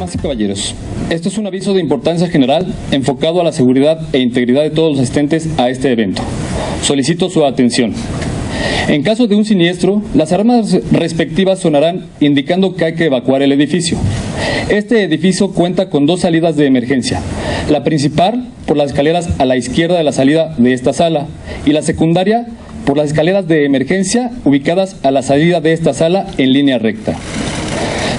Damas y caballeros, esto es un aviso de importancia general enfocado a la seguridad e integridad de todos los asistentes a este evento. Solicito su atención. En caso de un siniestro, las alarmas respectivas sonarán indicando que hay que evacuar el edificio. Este edificio cuenta con dos salidas de emergencia. La principal por las escaleras a la izquierda de la salida de esta sala y la secundaria por las escaleras de emergencia ubicadas a la salida de esta sala en línea recta.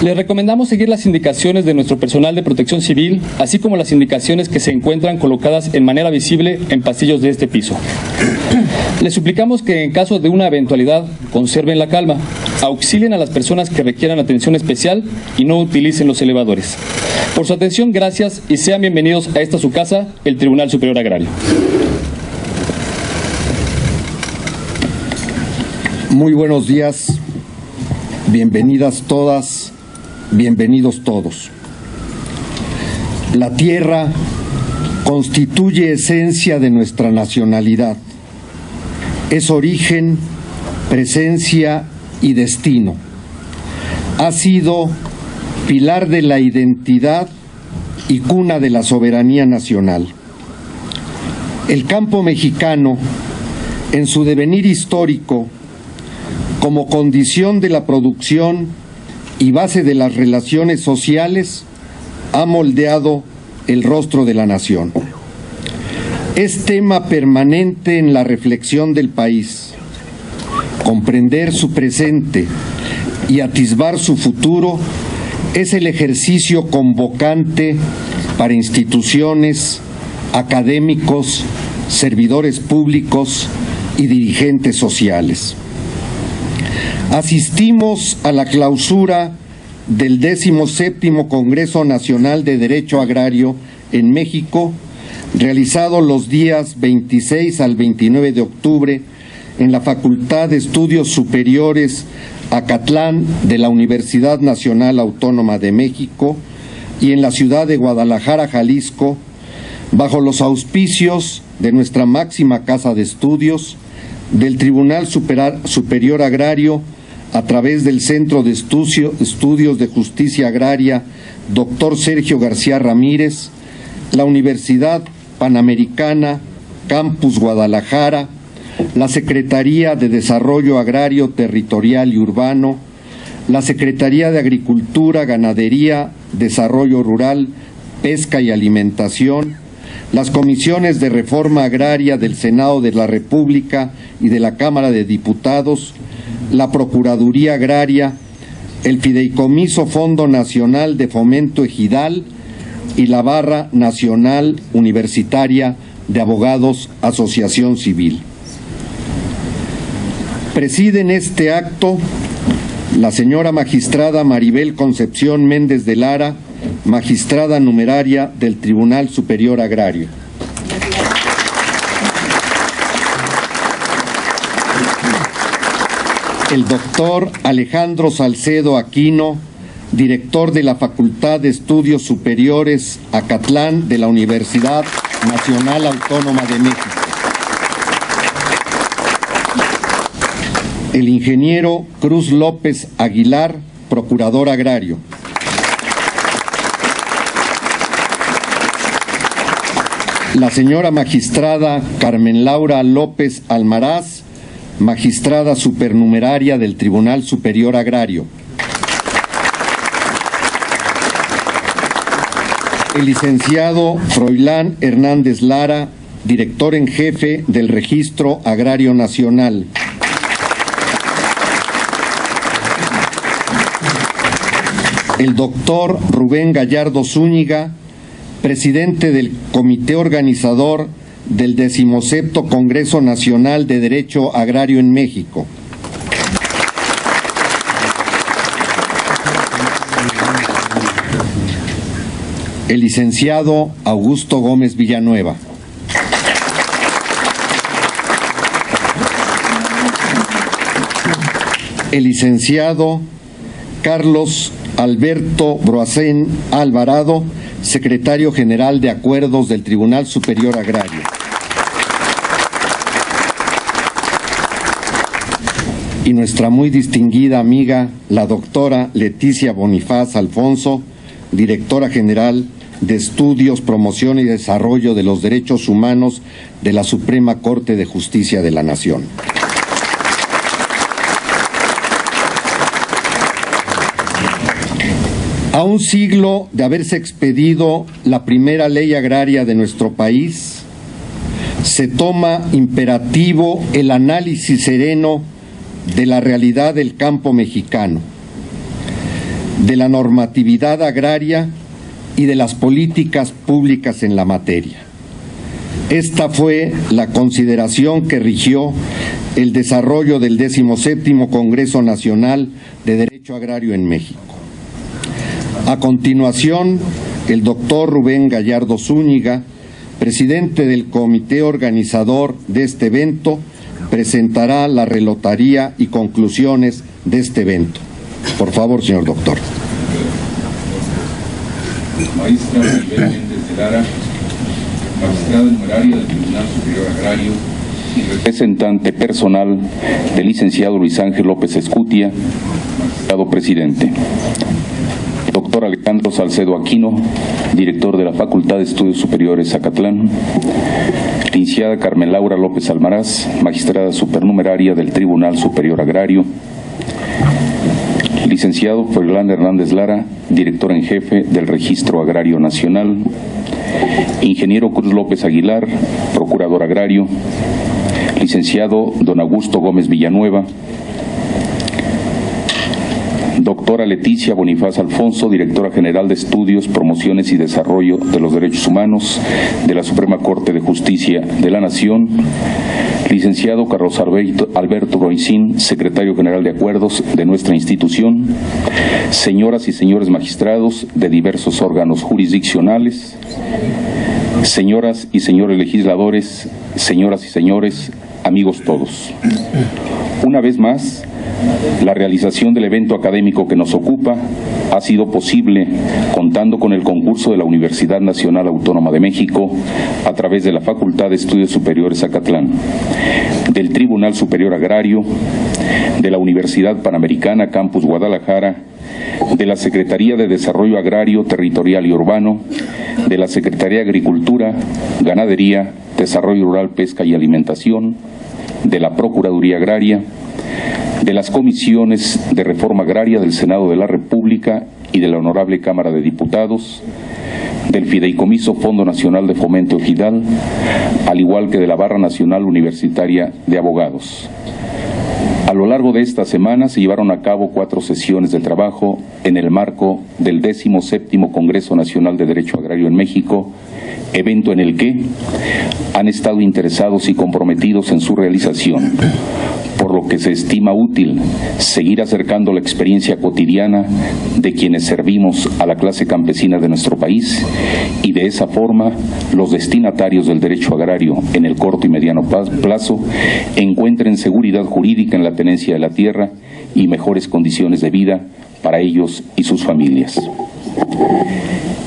Les recomendamos seguir las indicaciones de nuestro personal de protección civil, así como las indicaciones que se encuentran colocadas en manera visible en pasillos de este piso. Les suplicamos que en caso de una eventualidad conserven la calma, auxilien a las personas que requieran atención especial y no utilicen los elevadores. Por su atención, gracias y sean bienvenidos a esta su casa, el Tribunal Superior Agrario. Muy buenos días, bienvenidas todas, bienvenidos todos. La tierra constituye esencia de nuestra nacionalidad. Es origen, presencia y destino. Ha sido pilar de la identidad y cuna de la soberanía nacional. El campo mexicano, en su devenir histórico, como condición de la producción y base de las relaciones sociales, ha moldeado el rostro de la nación. Es tema permanente en la reflexión del país. Comprender su presente y atisbar su futuro es el ejercicio convocante para instituciones, académicos, servidores públicos y dirigentes sociales. Asistimos a la clausura del 17º Congreso Nacional de Derecho Agrario en México, realizado los días 26 al 29 de octubre en la Facultad de Estudios Superiores Acatlán de la Universidad Nacional Autónoma de México y en la ciudad de Guadalajara, Jalisco, bajo los auspicios de nuestra máxima casa de estudios, del Tribunal Superior Agrario, a través del Centro de Estudios de Justicia Agraria, Dr. Sergio García Ramírez, la Universidad Panamericana, Campus Guadalajara, la Secretaría de Desarrollo Agrario, Territorial y Urbano, la Secretaría de Agricultura, Ganadería, Desarrollo Rural, Pesca y Alimentación, las comisiones de Reforma Agraria del Senado de la República y de la Cámara de Diputados, la Procuraduría Agraria, el Fideicomiso Fondo Nacional de Fomento Ejidal y la Barra Nacional Universitaria de Abogados Asociación Civil. Presiden este acto la señora magistrada Maribel Concepción Méndez de Lara, magistrada numeraria del Tribunal Superior Agrario. El doctor Alejandro Salcedo Aquino, director de la Facultad de Estudios Superiores Acatlán de la Universidad Nacional Autónoma de México. El ingeniero Cruz López Aguilar, procurador agrario. La señora magistrada Carmen Laura López Almaraz, magistrada supernumeraria del Tribunal Superior Agrario. El licenciado Froilán Hernández Lara, director en jefe del Registro Agrario Nacional. El doctor Rubén Gallardo Zúñiga, presidente del Comité Organizador del 17º Congreso Nacional de Derecho Agrario en México. El licenciado Augusto Gómez Villanueva. El licenciado Carlos Alberto Broacén Alvarado, secretario general de Acuerdos del Tribunal Superior Agrario. Y nuestra muy distinguida amiga, la doctora Leticia Bonifaz Alfonso, Directora General de Estudios, Promoción y Desarrollo de los Derechos Humanos de la Suprema Corte de Justicia de la Nación. A un siglo de haberse expedido la primera ley agraria de nuestro país, se toma imperativo el análisis sereno de la realidad del campo mexicano, de la normatividad agraria y de las políticas públicas en la materia. Esta fue la consideración que rigió el desarrollo del 17º Congreso Nacional de Derecho Agrario en México. A continuación, el doctor Rubén Gallardo Zúñiga, presidente del comité organizador de este evento, presentará la relatoría y conclusiones de este evento. Por favor, señor doctor. Maestra Maribel Méndez de Lara, magistrada numeraria del Tribunal Superior Agrario y representante personal del licenciado Luis Ángel López Escutia, magistrado presidente. Doctor Alejandro Salcedo Aquino, director de la Facultad de Estudios Superiores Zacatlán. Licenciada Carmen Laura López Almaraz, magistrada supernumeraria del Tribunal Superior Agrario. Licenciado Froilán Hernández Lara, director en jefe del Registro Agrario Nacional. Ingeniero Cruz López Aguilar, procurador agrario. Licenciado don Augusto Gómez Villanueva. Doctora Leticia Bonifaz Alfonso, directora general de Estudios, Promociones y Desarrollo de los Derechos Humanos de la Suprema Corte de Justicia de la Nación. Licenciado Carlos Alberto Roicín, secretario general de Acuerdos de nuestra institución. Señoras y señores magistrados de diversos órganos jurisdiccionales. Señoras y señores legisladores, señoras y señores, amigos todos. Una vez más, la realización del evento académico que nos ocupa ha sido posible contando con el concurso de la Universidad Nacional Autónoma de México a través de la Facultad de Estudios Superiores Zacatlán, del Tribunal Superior Agrario, de la Universidad Panamericana Campus Guadalajara, de la Secretaría de Desarrollo Agrario, Territorial y Urbano, de la Secretaría de Agricultura, Ganadería, Desarrollo Rural, Pesca y Alimentación, de la Procuraduría Agraria, de las comisiones de reforma agraria del Senado de la República y de la Honorable Cámara de Diputados, del Fideicomiso Fondo Nacional de Fomento Ejidal, al igual que de la Barra Nacional Universitaria de Abogados. A lo largo de esta semana se llevaron a cabo 4 sesiones de trabajo en el marco del 17º Congreso Nacional de Derecho Agrario en México, evento en el que han estado interesados y comprometidos en su realización, por lo que se estima útil seguir acercando la experiencia cotidiana de quienes servimos a la clase campesina de nuestro país y de esa forma los destinatarios del derecho agrario en el corto y mediano plazo encuentren seguridad jurídica en la tenencia de la tierra y mejores condiciones de vida para ellos y sus familias.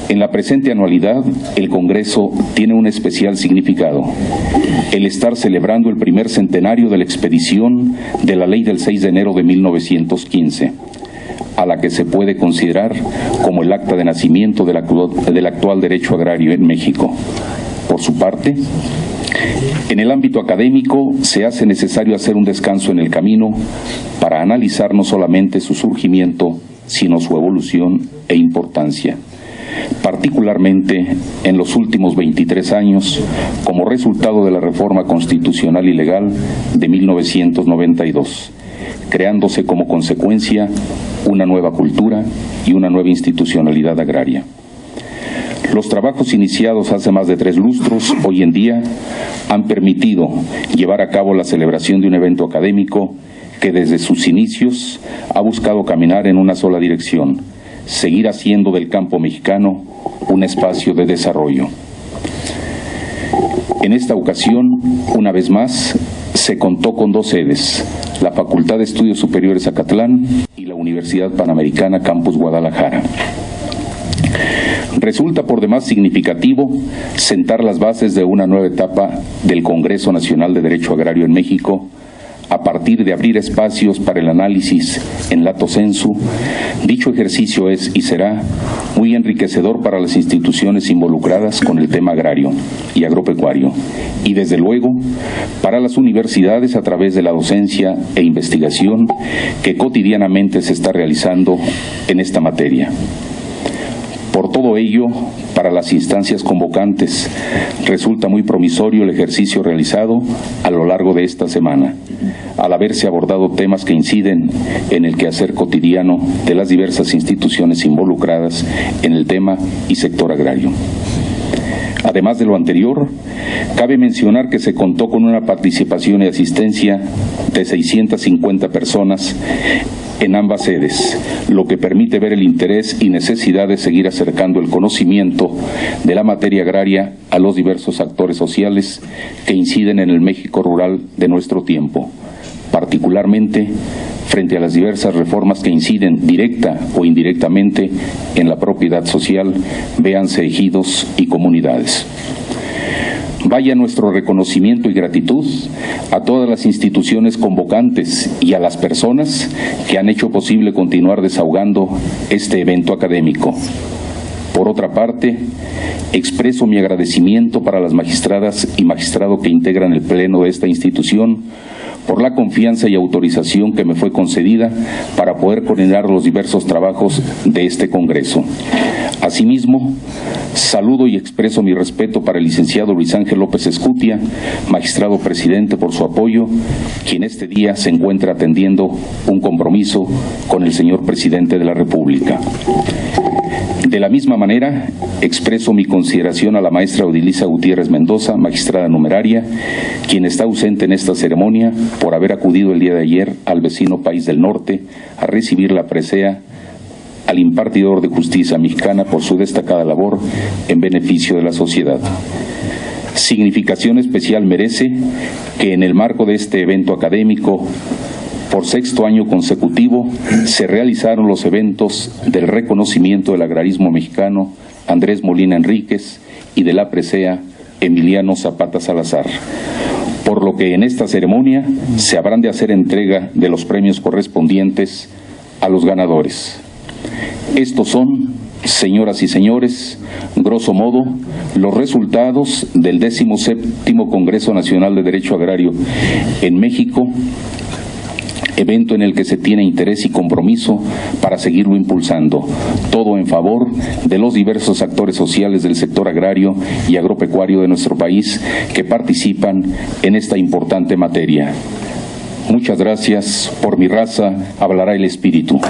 En la presente anualidad, el Congreso tiene un especial significado: el estar celebrando el primer centenario de la expedición de la Ley del 6 de enero de 1915, a la que se puede considerar como el acta de nacimiento del actual derecho agrario en México. Por su parte, en el ámbito académico se hace necesario hacer un descanso en el camino para analizar no solamente su surgimiento, sino su evolución e importancia, particularmente en los últimos 23 años, como resultado de la reforma constitucional y legal de 1992, creándose como consecuencia una nueva cultura y una nueva institucionalidad agraria. Los trabajos iniciados hace más de 3 lustros, hoy en día, han permitido llevar a cabo la celebración de un evento académico que desde sus inicios ha buscado caminar en una sola dirección: seguir haciendo del campo mexicano un espacio de desarrollo. En esta ocasión, una vez más, se contó con 2 sedes, la Facultad de Estudios Superiores Zacatlán y la Universidad Panamericana Campus Guadalajara. Resulta por demás significativo sentar las bases de una nueva etapa del Congreso Nacional de Derecho Agrario en México, a partir de abrir espacios para el análisis en lato sensu, dicho ejercicio es y será muy enriquecedor para las instituciones involucradas con el tema agrario y agropecuario, y desde luego para las universidades a través de la docencia e investigación que cotidianamente se está realizando en esta materia. Por todo ello, para las instancias convocantes, resulta muy promisorio el ejercicio realizado a lo largo de esta semana, al haberse abordado temas que inciden en el quehacer cotidiano de las diversas instituciones involucradas en el tema y sector agrario. Además de lo anterior, cabe mencionar que se contó con una participación y asistencia de 650 personas en ambas sedes, lo que permite ver el interés y necesidad de seguir acercando el conocimiento de la materia agraria a los diversos actores sociales que inciden en el México rural de nuestro tiempo, particularmente frente a las diversas reformas que inciden directa o indirectamente en la propiedad social, véanse ejidos y comunidades. Vaya nuestro reconocimiento y gratitud a todas las instituciones convocantes y a las personas que han hecho posible continuar desahogando este evento académico. Por otra parte, expreso mi agradecimiento para las magistradas y magistrado que integran el pleno de esta institución por la confianza y autorización que me fue concedida para poder coordinar los diversos trabajos de este Congreso. Asimismo, saludo y expreso mi respeto para el licenciado Luis Ángel López Escutia, magistrado presidente, por su apoyo, quien este día se encuentra atendiendo un compromiso con el señor presidente de la República. De la misma manera, expreso mi consideración a la maestra Odilisa Gutiérrez Mendoza, magistrada numeraria, quien está ausente en esta ceremonia por haber acudido el día de ayer al vecino país del norte a recibir la presea al impartidor de justicia mexicana por su destacada labor en beneficio de la sociedad. Significación especial merece que en el marco de este evento académico, por sexto año consecutivo, se realizaron los eventos del reconocimiento del agrarismo mexicano Andrés Molina Enríquez y de la presea Emiliano Zapata Salazar, por lo que en esta ceremonia se habrán de hacer entrega de los premios correspondientes a los ganadores. Estos son, señoras y señores, grosso modo, los resultados del 17º Congreso Nacional de Derecho Agrario en México, evento en el que se tiene interés y compromiso para seguirlo impulsando, todo en favor de los diversos actores sociales del sector agrario y agropecuario de nuestro país que participan en esta importante materia. Muchas gracias. Por mi raza hablará el espíritu.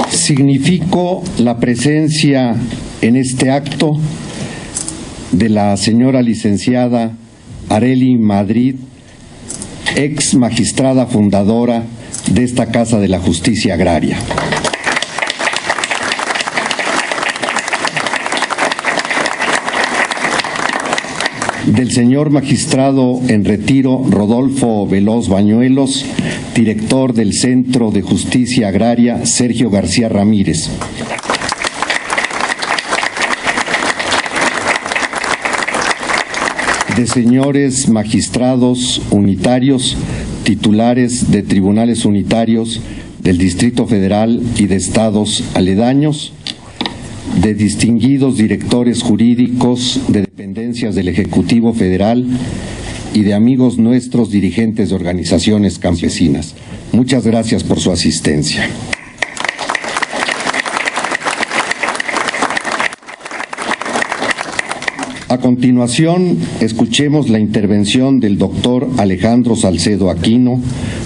Significo la presencia en este acto de la señora licenciada Arely Madrid, ex magistrada fundadora de esta Casa de la Justicia Agraria. Del señor magistrado en retiro Rodolfo Veloz Bañuelos, director del Centro de Justicia Agraria Sergio García Ramírez. De señores magistrados unitarios, titulares de tribunales unitarios del Distrito Federal y de estados aledaños, de distinguidos directores jurídicos de dependencias del Ejecutivo Federal y de amigos nuestros dirigentes de organizaciones campesinas. Muchas gracias por su asistencia. A continuación, escuchemos la intervención del doctor Alejandro Salcedo Aquino,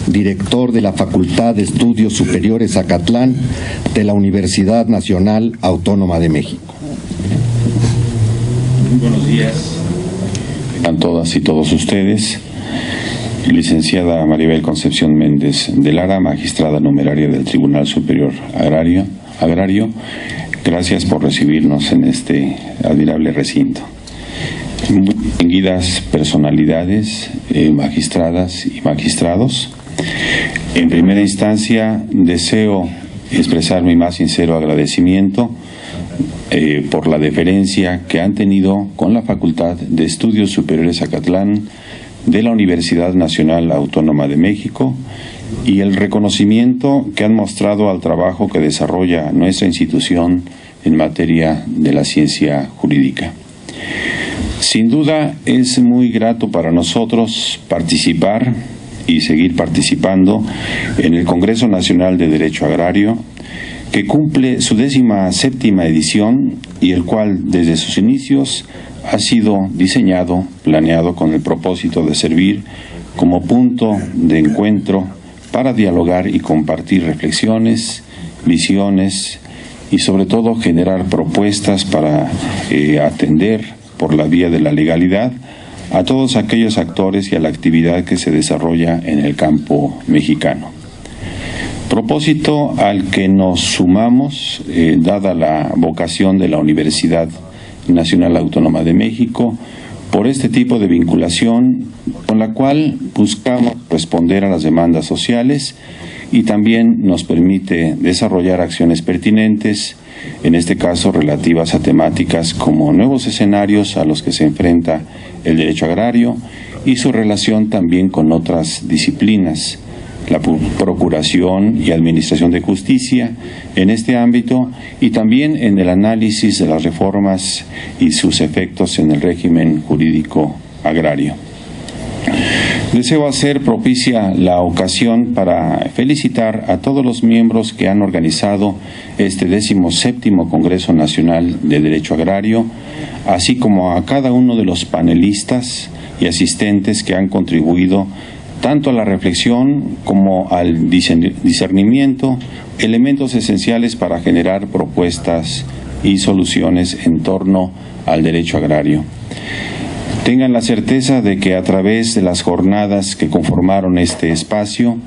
director de la Facultad de Estudios Superiores Acatlán de la Universidad Nacional Autónoma de México. Buenos días a todas y todos ustedes. Licenciada Maribel Concepción Méndez de Lara, magistrada numeraria del Tribunal Superior Agrario, gracias por recibirnos en este admirable recinto. Muy distinguidas personalidades, magistradas y magistrados, en primera instancia deseo expresar mi más sincero agradecimiento por la deferencia que han tenido con la Facultad de Estudios Superiores Acatlán de la Universidad Nacional Autónoma de México y el reconocimiento que han mostrado al trabajo que desarrolla nuestra institución en materia de la ciencia jurídica. Sin duda es muy grato para nosotros participar y seguir participando en el Congreso Nacional de Derecho Agrario, que cumple su 17ª edición y el cual desde sus inicios ha sido diseñado, planeado con el propósito de servir como punto de encuentro para dialogar y compartir reflexiones, visiones y sobre todo generar propuestas para atender por la vía de la legalidad a todos aquellos actores y a la actividad que se desarrolla en el campo mexicano. Propósito al que nos sumamos, dada la vocación de la Universidad Nacional Autónoma de México, por este tipo de vinculación con la cual buscamos responder a las demandas sociales y también nos permite desarrollar acciones pertinentes, en este caso relativas a temáticas como nuevos escenarios a los que se enfrenta el derecho agrario y su relación también con otras disciplinas, la procuración y administración de justicia en este ámbito y también en el análisis de las reformas y sus efectos en el régimen jurídico agrario. Deseo hacer propicia la ocasión para felicitar a todos los miembros que han organizado este 17º Congreso Nacional de Derecho Agrario, así como a cada uno de los panelistas y asistentes que han contribuido tanto a la reflexión como al discernimiento, elementos esenciales para generar propuestas y soluciones en torno al derecho agrario. Tengan la certeza de que a través de las jornadas que conformaron este espacio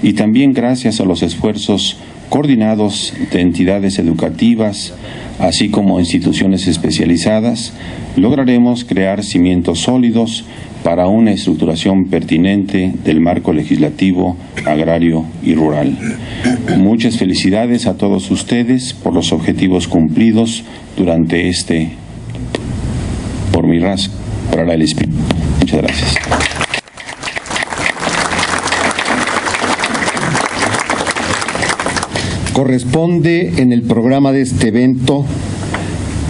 y también gracias a los esfuerzos coordinados de entidades educativas, así como instituciones especializadas, lograremos crear cimientos sólidos para una estructuración pertinente del marco legislativo, agrario y rural. Muchas felicidades a todos ustedes por los objetivos cumplidos durante por mi raza, para el espíritu. Muchas gracias. Corresponde en el programa de este evento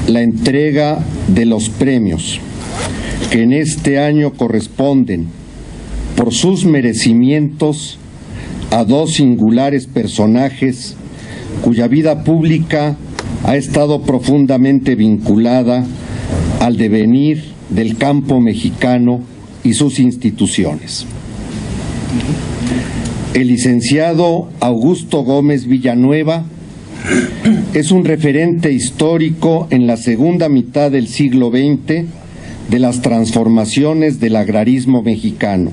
la entrega de los premios que en este año corresponden por sus merecimientos a dos singulares personajes cuya vida pública ha estado profundamente vinculada al devenir del campo mexicano y sus instituciones. El licenciado Augusto Gómez Villanueva es un referente histórico en la segunda mitad del siglo XX de las transformaciones del agrarismo mexicano,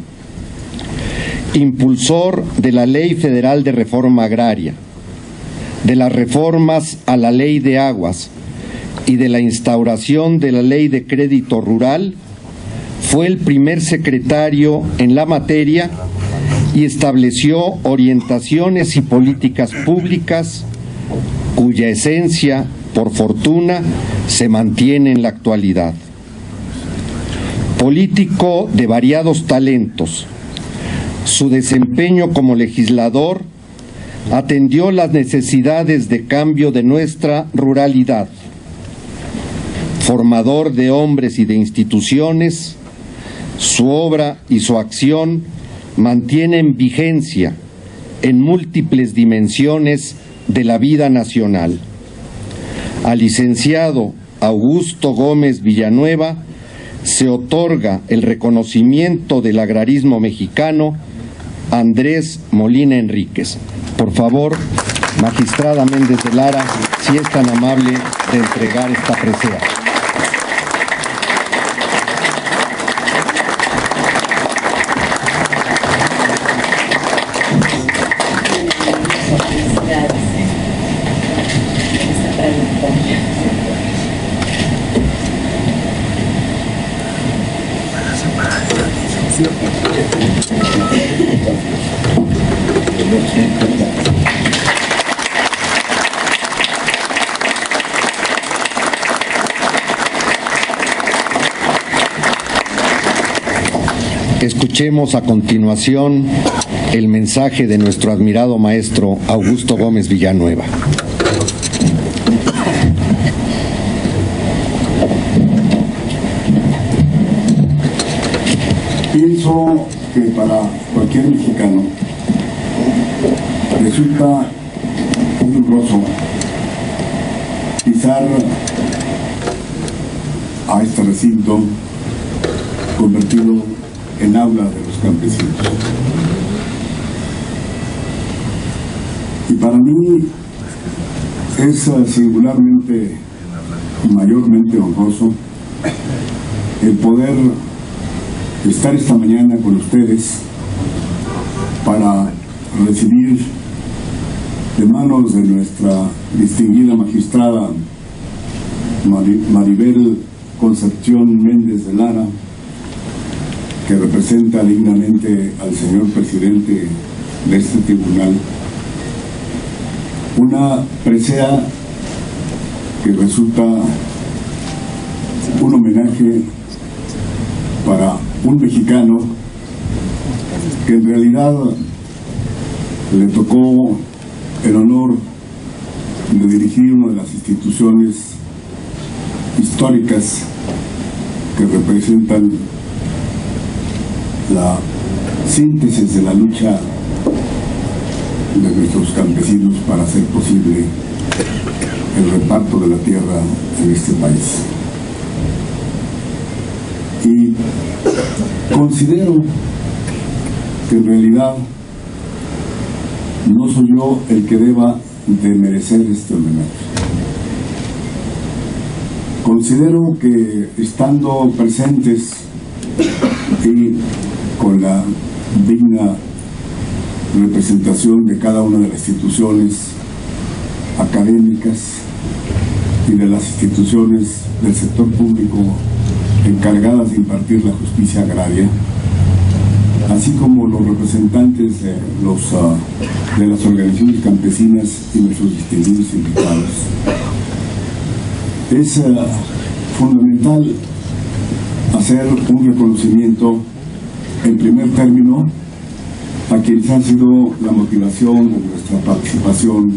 impulsor de la Ley Federal de Reforma Agraria, de las reformas a la Ley de Aguas y de la instauración de la Ley de Crédito Rural, fue el primer secretario en la materia y estableció orientaciones y políticas públicas cuya esencia, por fortuna, se mantiene en la actualidad. Político de variados talentos, su desempeño como legislador atendió las necesidades de cambio de nuestra ruralidad. Formador de hombres y de instituciones, su obra y su acción mantienen vigencia en múltiples dimensiones de la vida nacional. Al licenciado Augusto Gómez Villanueva se otorga el reconocimiento del agrarismo mexicano Andrés Molina Enríquez. Por favor, magistrada Méndez de Lara, si es tan amable de entregar esta presea. Escuchemos a continuación el mensaje de nuestro admirado maestro Augusto Gómez Villanueva. Pienso que para cualquier mexicano resulta muy honroso pisar a este recinto convertido en aula de los campesinos. Y para mí es singularmente y mayormente honroso el poder estar esta mañana con ustedes para recibir de manos de nuestra distinguida magistrada Maribel Concepción Méndez de Lara, que representa dignamente al señor presidente de este tribunal, una presea que resulta un homenaje para un mexicano que en realidad le tocó el honor de dirigir una de las instituciones históricas que representan la síntesis de la lucha de nuestros campesinos para hacer posible el reparto de la tierra en este país. Y considero que en realidad no soy yo el que deba de merecer este homenaje. Considero que estando presentes y con la digna representación de cada una de las instituciones académicas y de las instituciones del sector público encargadas de impartir la justicia agraria, así como los representantes de las organizaciones campesinas y nuestros distinguidos invitados, es fundamental hacer un reconocimiento en primer término a quienes han sido la motivación de nuestra participación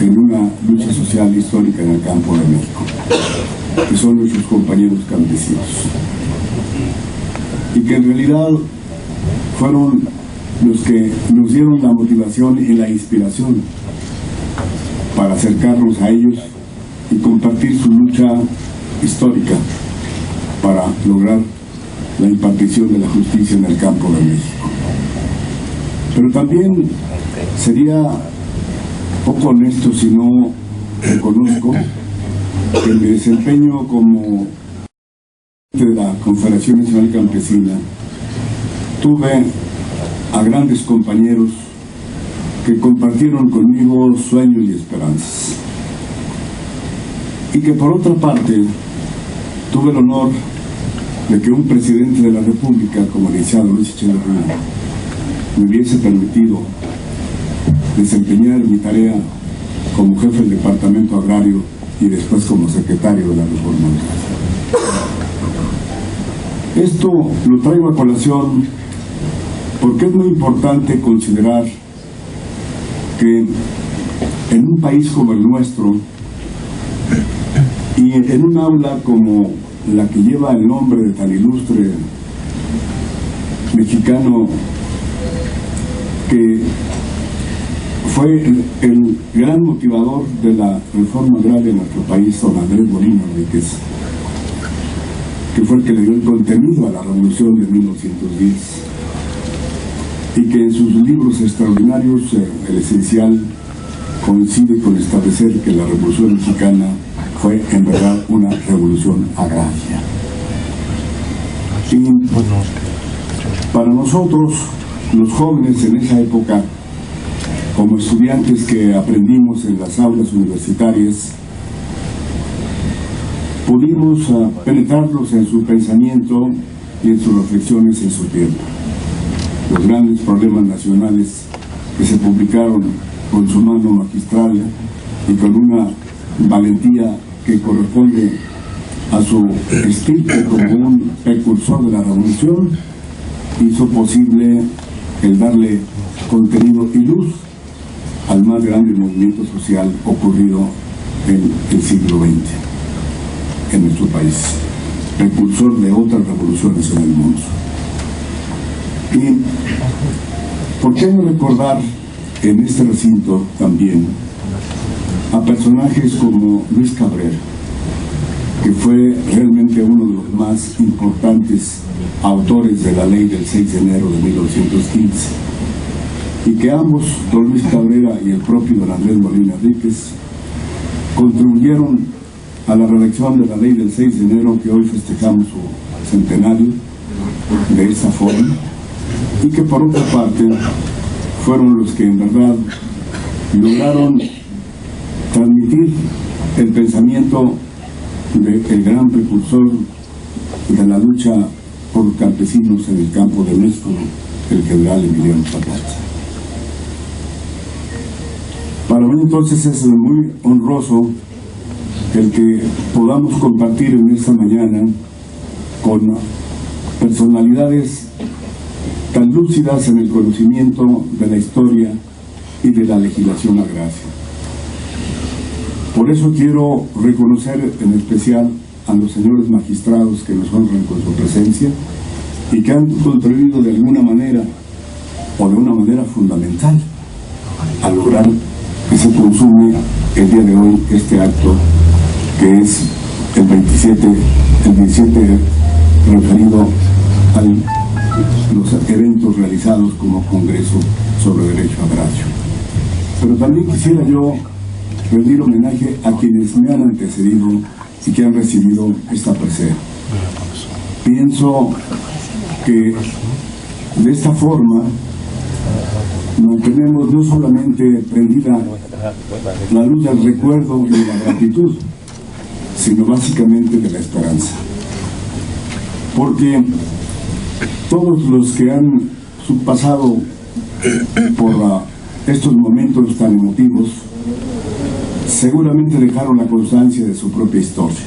en una lucha social histórica en el campo de México, que son nuestros compañeros campesinos, y que en realidad fueron los que nos dieron la motivación y la inspiración para acercarnos a ellos y compartir su lucha histórica para lograr la impartición de la justicia en el campo de México. Pero también sería poco honesto si no reconozco que en mi desempeño como de la Confederación Nacional Campesina tuve a grandes compañeros que compartieron conmigo sueños y esperanzas, y que por otra parte tuve el honor de que un presidente de la República como el licenciado Luis Echeverría me hubiese permitido desempeñar mi tarea como jefe del Departamento Agrario y después como secretario de la Reforma Agraria. Esto lo traigo a colación porque es muy importante considerar que en un país como el nuestro y en un aula como la que lleva el nombre de tan ilustre mexicano que fue el gran motivador de la reforma agraria en nuestro país, don Andrés Molina Enríquez, que fue el que le dio el contenido a la revolución de 1910, y que en sus libros extraordinarios el esencial coincide con establecer que la revolución mexicana fue en verdad una revolución agraria. Y para nosotros, los jóvenes en esa época, como estudiantes que aprendimos en las aulas universitarias, pudimos penetrarlos en su pensamiento y en sus reflexiones en su tiempo. Los grandes problemas nacionales que se publicaron con su mano magistral y con una valentía que corresponde a su espíritu como un precursor de la revolución, hizo posible el darle contenido y luz al más grande movimiento social ocurrido en el siglo XX en nuestro país, precursor de otras revoluciones en el mundo. ¿Y por qué no recordar en este recinto también a personajes como Luis Cabrera, que fue realmente uno de los más importantes autores de la ley del 6 de enero de 1915, y que ambos, don Luis Cabrera y el propio don Andrés Molina Enríquez, contribuyeron a la redacción de la ley del 6 de enero que hoy festejamos su centenario de esa forma, y que por otra parte fueron los que en verdad lograron transmitir el pensamiento del gran precursor de la lucha por campesinos en el campo de México, el general Emiliano Zapata. Para mí entonces es muy honroso el que podamos compartir en esta mañana con personalidades tan lúcidas en el conocimiento de la historia y de la legislación agraria. Por eso quiero reconocer en especial a los señores magistrados que nos honran con su presencia y que han contribuido de alguna manera o de una manera fundamental a lograr que se consume el día de hoy este acto que es el 17 referido a los eventos realizados como Congreso sobre Derecho Agrario. Pero también quisiera yo rendir homenaje a quienes me han antecedido y que han recibido esta presea. Pienso que de esta forma mantenemos no solamente prendida la luz del recuerdo y de la gratitud, sino básicamente de la esperanza. Porque todos los que han pasado por estos momentos tan emotivos seguramente dejaron la constancia de su propia historia.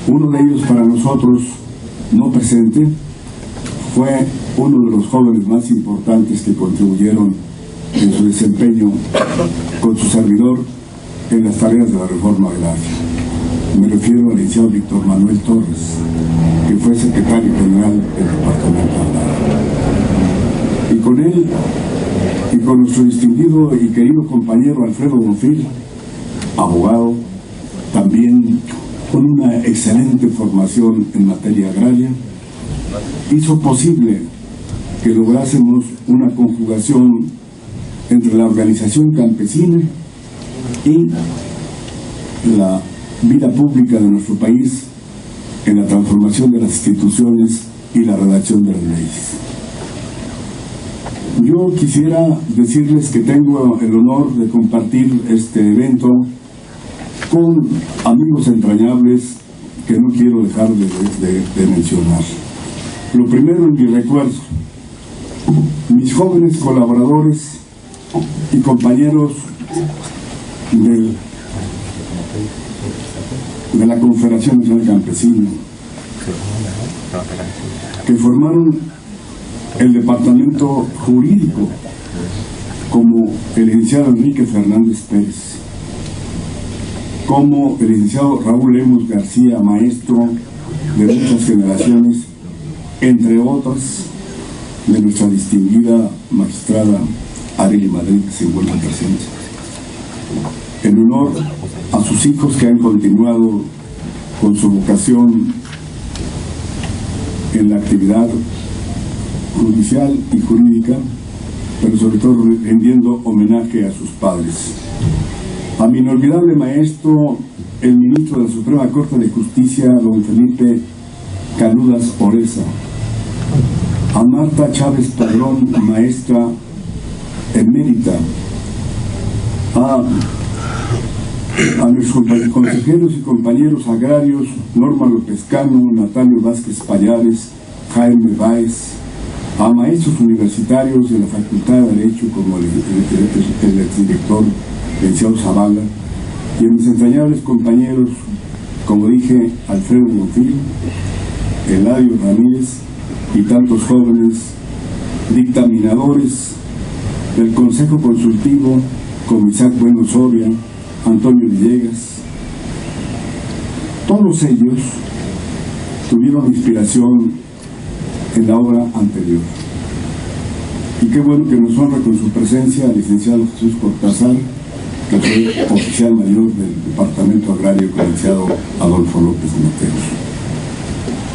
Uno de ellos, para nosotros no presente, fue uno de los jóvenes más importantes que contribuyeron en su desempeño con su servidor en las tareas de la reforma agraria. Me refiero al licenciado Víctor Manuel Torres, que fue secretario general del Departamento Agrario. Y con él, y con nuestro distinguido y querido compañero Alfredo Bonfil, abogado, también con una excelente formación en materia agraria, hizo posible que lográsemos una conjugación entre la organización campesina y la vida pública de nuestro país en la transformación de las instituciones y la redacción de las leyes. Yo quisiera decirles que tengo el honor de compartir este evento con amigos entrañables que no quiero dejar de mencionar. Lo primero en mi recuerdo, mis jóvenes colaboradores y compañeros de la Confederación Nacional Campesina, que formaron el departamento jurídico, como el licenciado Enrique Fernández Pérez, como el licenciado Raúl Lemos García, maestro de muchas generaciones, entre otras de nuestra distinguida magistrada Arely Madrid, que se encuentra presente, en honor a sus hijos que han continuado con su vocación en la actividad judicial y jurídica, pero sobre todo rendiendo homenaje a sus padres. A mi inolvidable maestro, el ministro de la Suprema Corte de Justicia, don Felipe Canudas Oreza. A Marta Chávez Padrón, maestra emérita. A nuestros consejeros y compañeros agrarios, Norma López Cano, Natalio Vázquez Payares, Jaime Báez, a maestros universitarios de la Facultad de Derecho, como el exdirector licenciado Zavala, y a mis entrañables compañeros, como dije, Alfredo Bonfil, Eladio Ramírez y tantos jóvenes dictaminadores del Consejo Consultivo, como Isaac Bueno Soria, Antonio Villegas, todos ellos tuvieron inspiración en la obra anterior. Y qué bueno que nos honra con su presencia el licenciado Jesús Cortázar, que fue oficial mayor del Departamento Agrario, con el licenciado Adolfo López Mateos.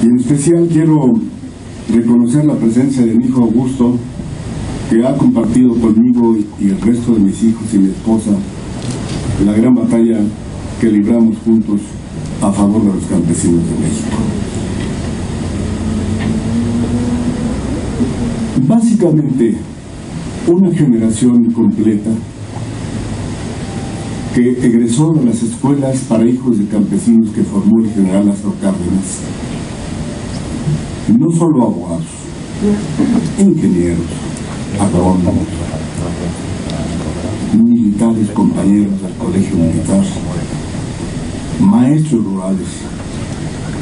Y en especial quiero reconocer la presencia de mi hijo Augusto, que ha compartido conmigo y el resto de mis hijos y mi esposa la gran batalla que libramos juntos a favor de los campesinos de México. Básicamente, una generación completa que egresó de las escuelas para hijos de campesinos que formó el general Lázaro Cárdenas, no solo abogados, ingenieros, agrónomos, militares, compañeros del colegio militar, maestros rurales,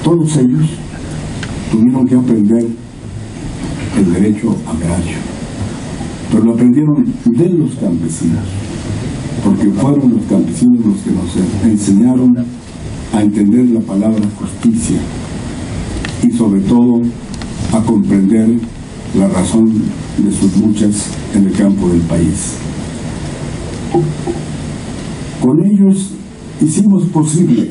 todos ellos tuvieron que aprender el derecho agrario, pero lo aprendieron de los campesinos, porque fueron los campesinos los que nos enseñaron a entender la palabra justicia y sobre todo a comprender la razón de sus luchas en el campo del país. Con ellos hicimos posible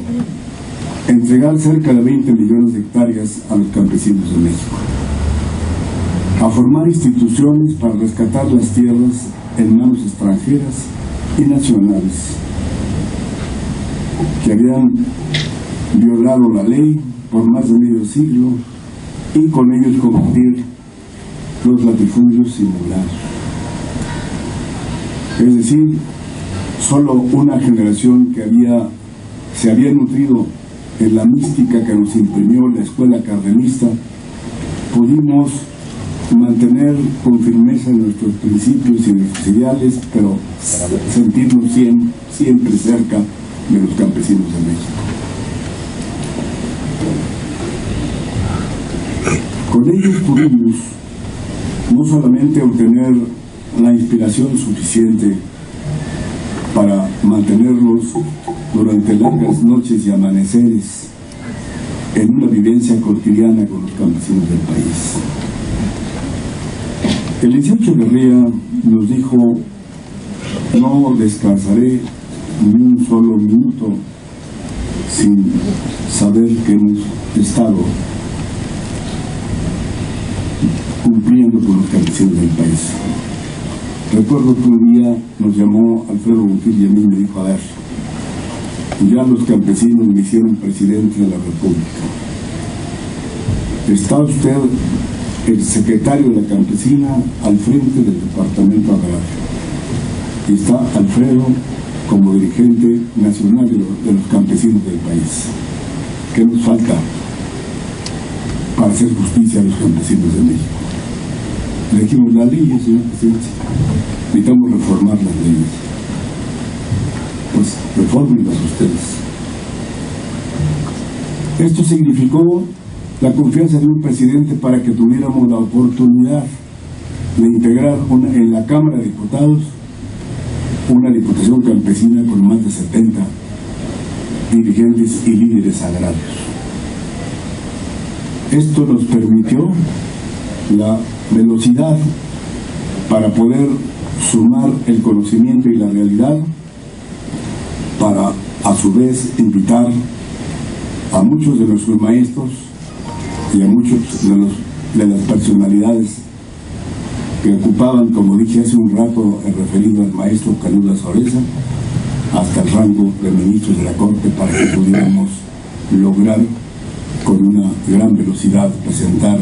entregar cerca de 20 millones de hectáreas a los campesinos de México, a formar instituciones para rescatar las tierras en manos extranjeras y nacionales que habían violado la ley por más de medio siglo y con ellos combatir los latifundios simulados. Es decir, solo una generación que se había nutrido en la mística que nos imprimió la escuela cardenista, pudimos mantener con firmeza nuestros principios y nuestros ideales, pero sentirnos siempre cerca de los campesinos de México. Con ellos pudimos no solamente obtener la inspiración suficiente para mantenerlos durante largas noches y amaneceres en una vivencia cotidiana con los campesinos del país. El 18 de Echeverría nos dijo: no descansaré ni un solo minuto sin saber que hemos estado cumpliendo con los campesinos del país. Recuerdo que un día nos llamó Alfredo Bonfil y a mí me dijo: a ver, ya los campesinos me hicieron presidente de la República. Está usted, el secretario de la campesina, al frente del Departamento Agrario. Y está Alfredo como dirigente nacional de los campesinos del país. ¿Qué nos falta para hacer justicia a los campesinos de México? Le dijimos: las leyes, señor presidente. Necesitamos reformar las leyes. Pues refórmenlas ustedes. Esto significó la confianza de un presidente para que tuviéramos la oportunidad de integrar en la Cámara de Diputados una diputación campesina con más de 70 dirigentes y líderes agrarios. Esto nos permitió la velocidad para poder sumar el conocimiento y la realidad, para a su vez invitar a muchos de nuestros maestros y a muchos de las personalidades que ocupaban, como dije hace un rato, referido al maestro Canudas Oreza, hasta el rango de ministros de la Corte, para que pudiéramos lograr con una gran velocidad presentar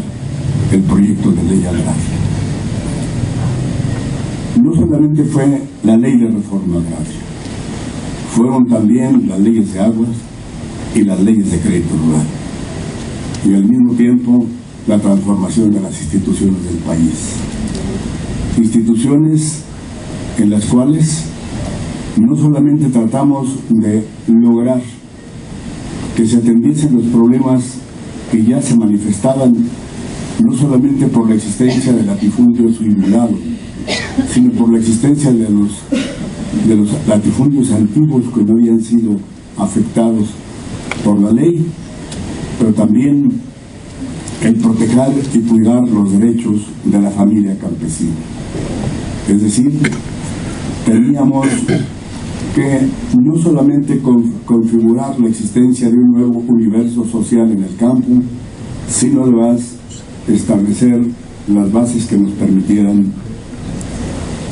el proyecto de ley agraria. No solamente fue la ley de reforma agraria, fueron también las leyes de aguas y las leyes de crédito rural, y al mismo tiempo la transformación de las instituciones del país. Instituciones en las cuales no solamente tratamos de lograr que se atendiesen los problemas que ya se manifestaban no solamente por la existencia del latifundio simulado, sino por la existencia de los latifundios antiguos que no habían sido afectados por la ley, pero también el proteger y cuidar los derechos de la familia campesina. Es decir, teníamos que no solamente configurar la existencia de un nuevo universo social en el campo, sino además establecer las bases que nos permitieran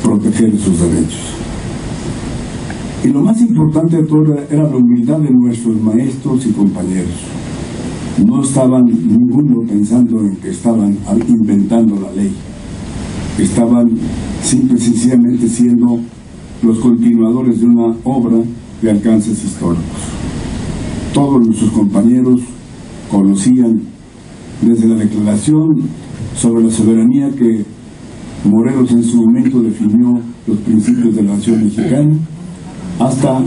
proteger sus derechos. Y lo más importante de todo era la humildad de nuestros maestros y compañeros. No estaban ninguno pensando en que estaban inventando la ley. Estaban simple y sencillamente siendo los continuadores de una obra de alcances históricos. Todos nuestros compañeros conocían desde la declaración sobre la soberanía que Morelos en su momento definió los principios de la nación mexicana, hasta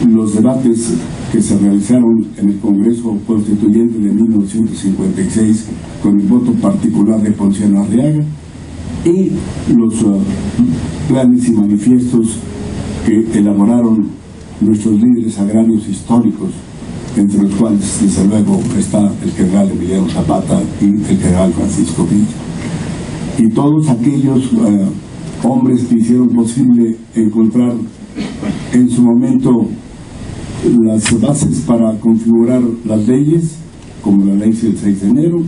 los debates que se realizaron en el Congreso Constituyente de 1956 con el voto particular de Ponciano Arriaga y los planes y manifiestos que elaboraron nuestros líderes agrarios históricos, entre los cuales desde luego está el general Emiliano Zapata y el general Francisco Villa, y todos aquellos hombres que hicieron posible encontrar en su momento las bases para configurar las leyes, como la ley del 6 de enero,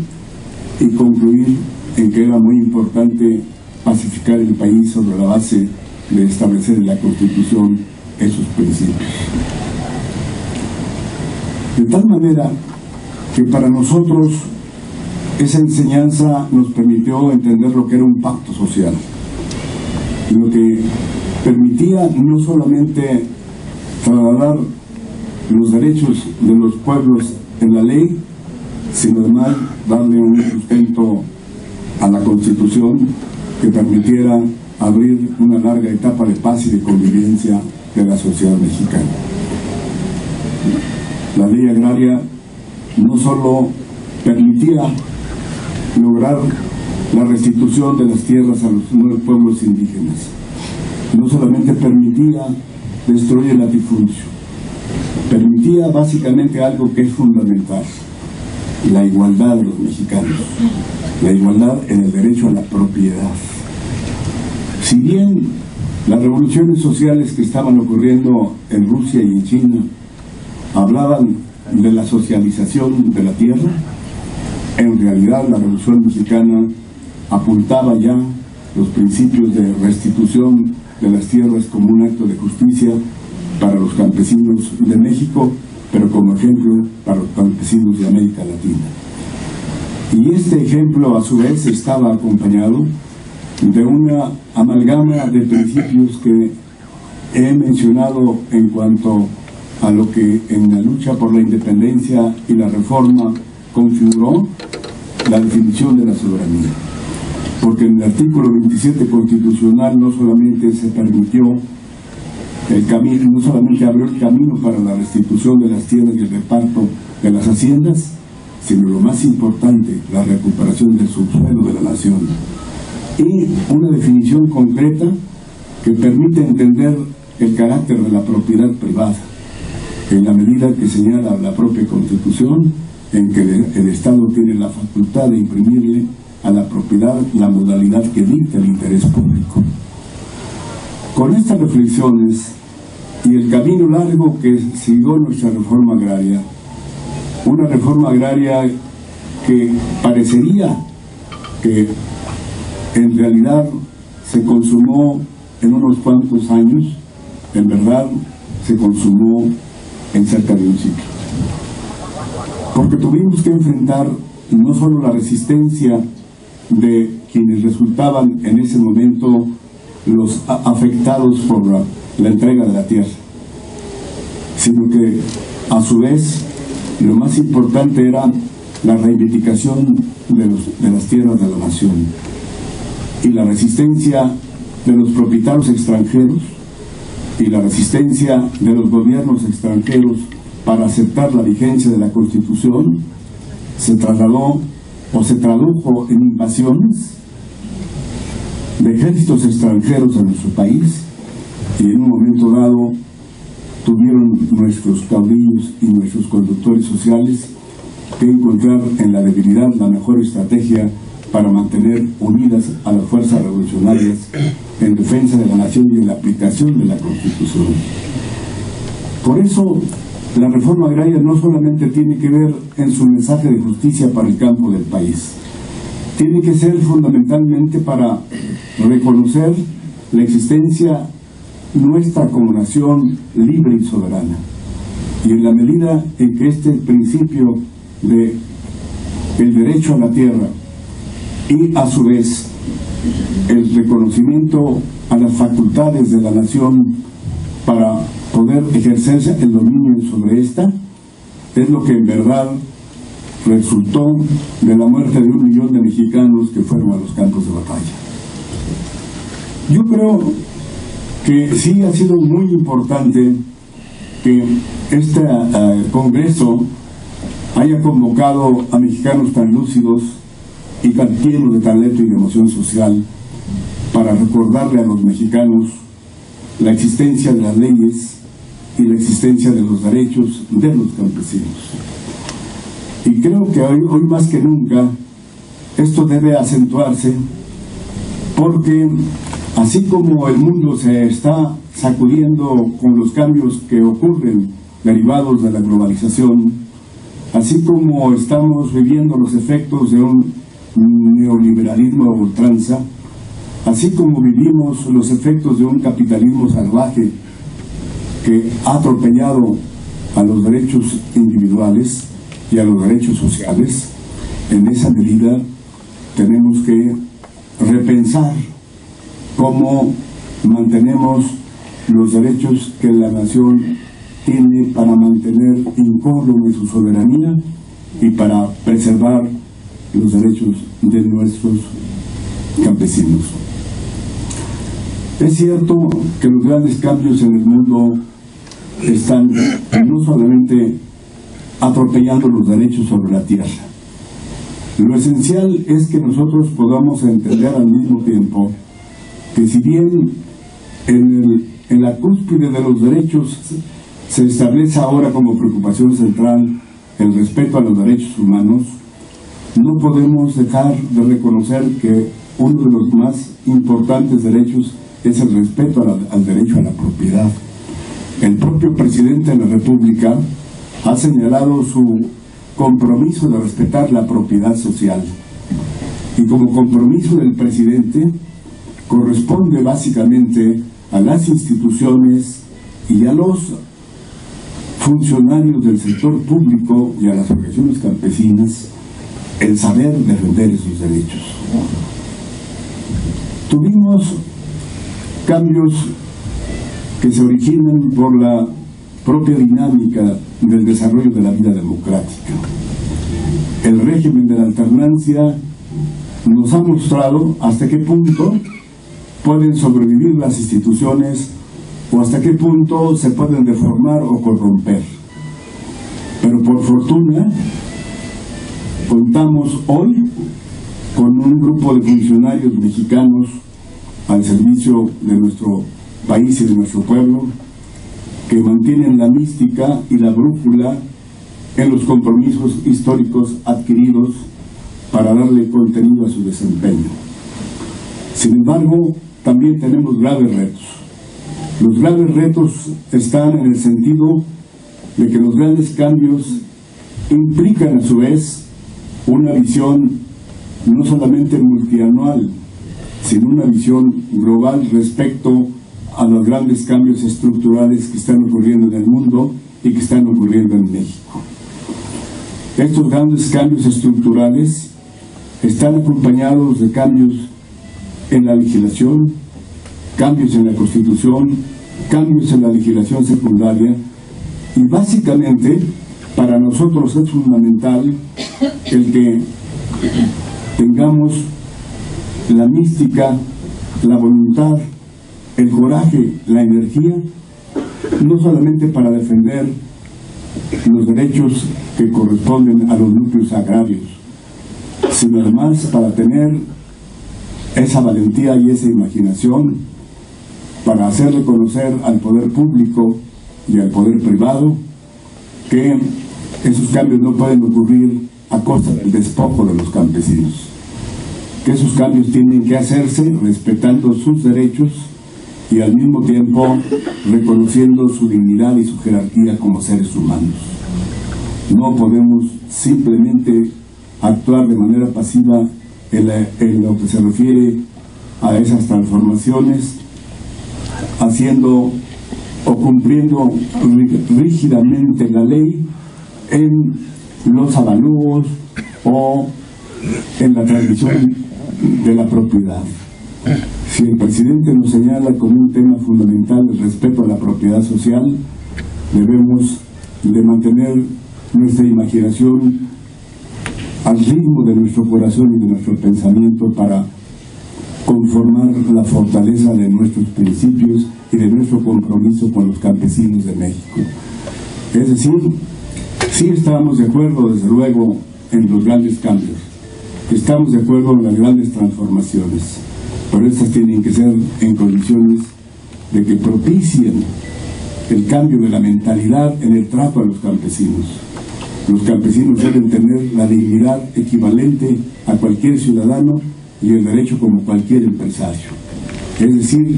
y concluir en que era muy importante pacificar el país sobre la base de establecer en la Constitución esos principios. De tal manera que para nosotros esa enseñanza nos permitió entender lo que era un pacto social, lo que permitía no solamente trasladar los derechos de los pueblos en la ley, sino además darle un sustento a la Constitución que permitiera abrir una larga etapa de paz y de convivencia de la sociedad mexicana. La ley agraria no solo permitía lograr la restitución de las tierras a los nuevos pueblos indígenas, no solamente permitía destruir el latifundio, permitía básicamente algo que es fundamental: la igualdad de los mexicanos, la igualdad en el derecho a la propiedad. Si bien las revoluciones sociales que estaban ocurriendo en Rusia y en China hablaban de la socialización de la tierra, en realidad la Revolución Mexicana apuntaba ya los principios de restitución de las tierras como un acto de justicia para los campesinos de México, pero como ejemplo para los campesinos de América Latina. Y este ejemplo a su vez estaba acompañado de una amalgama de principios que he mencionado en cuanto a lo que en la lucha por la independencia y la reforma configuró la definición de la soberanía. Porque en el artículo 27 constitucional no solamente se permitió el camino, no solamente abrió el camino para la restitución de las tierras y el reparto de las haciendas, sino lo más importante, la recuperación del subsuelo de la nación. Y una definición concreta que permite entender el carácter de la propiedad privada, en la medida que señala la propia Constitución, en que el Estado tiene la facultad de imprimirle a la propiedad la modalidad que dicta el interés público. Con estas reflexiones y el camino largo que siguió nuestra reforma agraria, una reforma agraria que parecería que en realidad se consumó en unos cuantos años, en verdad se consumó en cerca de un siglo. Porque tuvimos que enfrentar no solo la resistencia de quienes resultaban en ese momento los afectados por la entrega de la tierra, sino que a su vez lo más importante era la reivindicación de las tierras de la nación y la resistencia de los propietarios extranjeros y la resistencia de los gobiernos extranjeros para aceptar la vigencia de la Constitución se trasladó o se tradujo en invasiones de ejércitos extranjeros a nuestro país, y en un momento dado tuvieron nuestros caudillos y nuestros conductores sociales que encontrar en la debilidad la mejor estrategia para mantener unidas a las fuerzas revolucionarias en defensa de la nación y en la aplicación de la Constitución. Por eso, la reforma agraria no solamente tiene que ver en su mensaje de justicia para el campo del país, tiene que ser fundamentalmente para reconocer la existencia nuestra como nación libre y soberana. Y en la medida en que este principio de el derecho a la tierra y a su vez el reconocimiento a las facultades de la nación para poder ejercerse el dominio sobre esta, es lo que en verdad resultó de la muerte de 1 millón de mexicanos que fueron a los campos de batalla. Yo creo que sí ha sido muy importante que este Congreso haya convocado a mexicanos tan lúcidos y tan llenos de talento y de emoción social para recordarle a los mexicanos la existencia de las leyes y la existencia de los derechos de los campesinos. Y creo que hoy más que nunca esto debe acentuarse, porque así como el mundo se está sacudiendo con los cambios que ocurren derivados de la globalización, así como estamos viviendo los efectos de un neoliberalismo a ultranza, así como vivimos los efectos de un capitalismo salvaje que ha atropellado a los derechos individuales y a los derechos sociales, en esa medida tenemos que repensar cómo mantenemos los derechos que la nación tiene para mantener incólume su soberanía y para preservar los derechos de nuestros campesinos. Es cierto que los grandes cambios en el mundo están no solamente atropellando los derechos sobre la tierra. Lo esencial es que nosotros podamos entender al mismo tiempo que si bien en la cúspide de los derechos se establece ahora como preocupación central el respeto a los derechos humanos, no podemos dejar de reconocer que uno de los más importantes derechos es el respeto al derecho a la propiedad. El propio presidente de la República ha señalado su compromiso de respetar la propiedad social, y como compromiso del presidente corresponde básicamente a las instituciones y a los funcionarios del sector público y a las organizaciones campesinas el saber defender esos derechos. Tuvimos cambios que se originan por la propia dinámica del desarrollo de la vida democrática. El régimen de la alternancia nos ha mostrado hasta qué punto pueden sobrevivir las instituciones o hasta qué punto se pueden deformar o corromper. Pero por fortuna contamos hoy con un grupo de funcionarios mexicanos al servicio de nuestro país y de nuestro pueblo que mantienen la mística y la brújula en los compromisos históricos adquiridos para darle contenido a su desempeño. Sin embargo, también tenemos graves retos. Los graves retos están en el sentido de que los grandes cambios implican a su vez una visión no solamente multianual, sino una visión global respecto a los grandes cambios estructurales que están ocurriendo en el mundo y que están ocurriendo en México. Estos grandes cambios estructurales están acompañados de cambios en la legislación, cambios en la Constitución, cambios en la legislación secundaria, y básicamente para nosotros es fundamental el que tengamos la mística, la voluntad, el coraje, la energía, no solamente para defender los derechos que corresponden a los núcleos agrarios, sino además para tener esa valentía y esa imaginación para hacerle conocer al poder público y al poder privado que esos cambios no pueden ocurrir a costa del despojo de los campesinos, que esos cambios tienen que hacerse respetando sus derechos y al mismo tiempo reconociendo su dignidad y su jerarquía como seres humanos. No podemos simplemente actuar de manera pasiva en lo que se refiere a esas transformaciones, haciendo o cumpliendo rígidamente la ley en los avalúos o en la transmisión de la propiedad. Si el presidente nos señala como un tema fundamental el respeto a la propiedad social, debemos de mantener nuestra imaginación al ritmo de nuestro corazón y de nuestro pensamiento para conformar la fortaleza de nuestros principios y de nuestro compromiso con los campesinos de México. Es decir, sí estamos de acuerdo, desde luego, en los grandes cambios, estamos de acuerdo en las grandes transformaciones, pero estas tienen que ser en condiciones de que propicien el cambio de la mentalidad en el trato a los campesinos. Los campesinos deben tener la dignidad equivalente a cualquier ciudadano y el derecho como cualquier empresario. Es decir,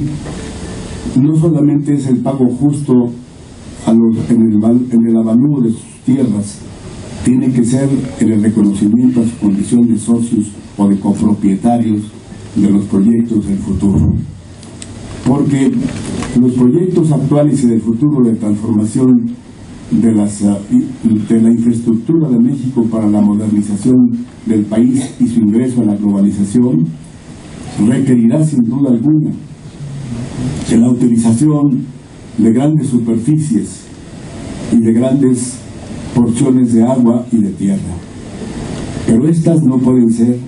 no solamente es el pago justo en el avalúo de sus tierras, tiene que ser en el reconocimiento a su condición de socios o de copropietarios de los proyectos del futuro. Porque los proyectos actuales y del futuro de transformación de la infraestructura de México para la modernización del país y su ingreso a la globalización requerirá sin duda alguna de la utilización de grandes superficies y de grandes porciones de agua y de tierra, pero estas no pueden ser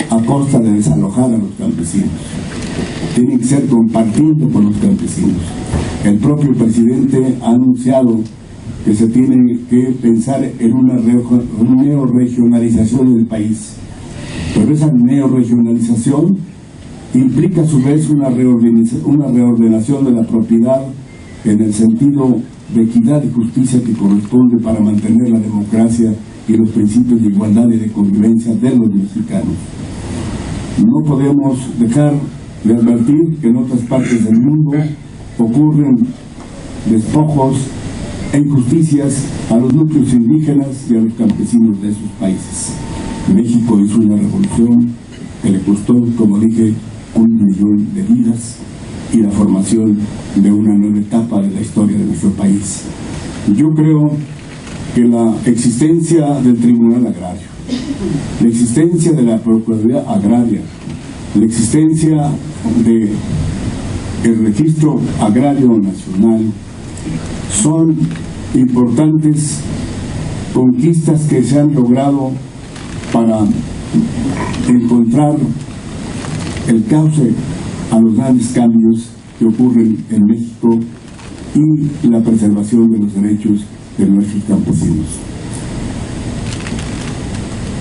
a costa de desalojar a los campesinos, tienen que ser compartiendo con los campesinos. El propio presidente ha anunciado que se tiene que pensar en una neoregionalización del país, pero esa neoregionalización implica a su vez una reordenación de la propiedad en el sentido de equidad y justicia que corresponde para mantener la democracia y los principios de igualdad y de convivencia de los mexicanos. No podemos dejar de advertir que en otras partes del mundo ocurren despojos e injusticias a los núcleos indígenas y a los campesinos de esos países. México hizo una revolución que le costó, como dije, 1 millón de vidas y la formación de una nueva etapa de la historia de nuestro país. Yo creo que la existencia del Tribunal Agrario, la existencia de la Procuraduría Agraria, la existencia del Registro Agrario Nacional son importantes conquistas que se han logrado para encontrar el cauce a los grandes cambios que ocurren en México y la preservación de los derechos de nuestros campesinos.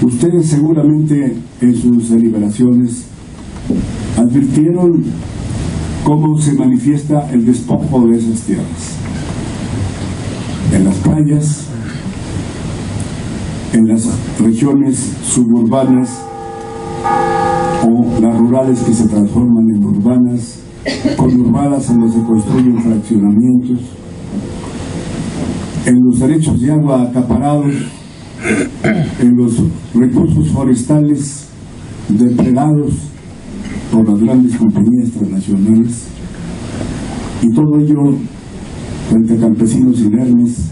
Ustedes seguramente en sus deliberaciones advirtieron cómo se manifiesta el despojo de esas tierras. En las playas, en las regiones suburbanas o las rurales que se transforman en urbanas, conurbadas en donde se construyen fraccionamientos, en los derechos de agua acaparados, en los recursos forestales depredados por las grandes compañías transnacionales, y todo ello frente a campesinos inermes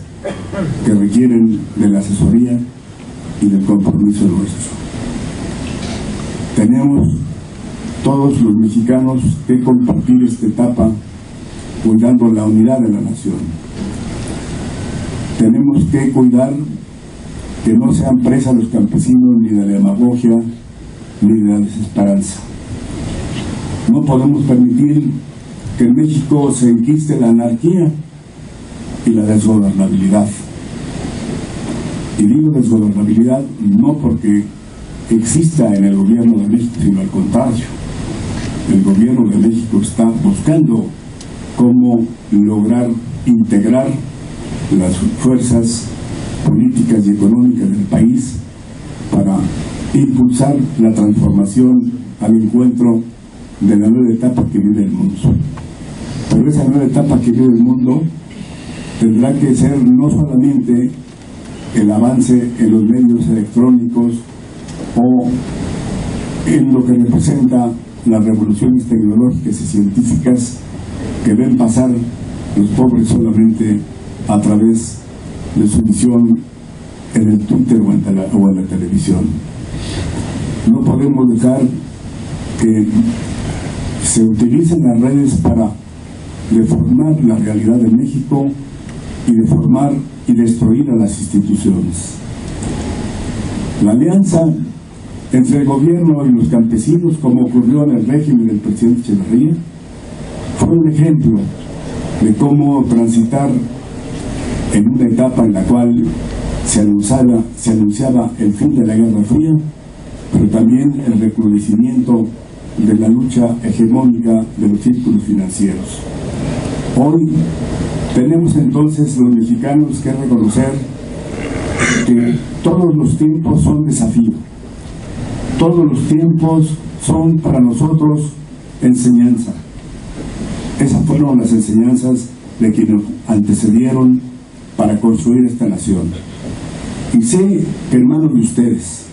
que requieren de la asesoría y del compromiso nuestro. Tenemos todos los mexicanos que compartir esta etapa cuidando la unidad de la nación. Tenemos que cuidar que no sean presas los campesinos ni de la demagogia ni de la desesperanza. No podemos permitir que en México se enquiste la anarquía y la desgobernabilidad. Y digo desgobernabilidad no porque exista en el gobierno de México, sino al contrario. El gobierno de México está buscando cómo lograr integrar las fuerzas políticas y económicas del país para impulsar la transformación al encuentro de la nueva etapa que vive el mundo. Pero esa nueva etapa que vive el mundo tendrá que ser no solamente el avance en los medios electrónicos o en lo que representa las revoluciones tecnológicas y científicas que ven pasar los pobres solamente a través de su visión en el Twitter o en la televisión. No podemos dejar que se utilicen las redes para deformar la realidad de México y deformar y destruir a las instituciones. La alianza entre el gobierno y los campesinos, como ocurrió en el régimen del presidente Echeverría, fue un ejemplo de cómo transitar en una etapa en la cual se anunciaba el fin de la Guerra Fría, pero también el recrudecimiento de la lucha hegemónica de los círculos financieros. Hoy tenemos entonces los mexicanos que reconocer que todos los tiempos son desafío, todos los tiempos son para nosotros enseñanza. Esas fueron las enseñanzas de quienes nos antecedieron para construir esta nación. Y sé que en manos de ustedes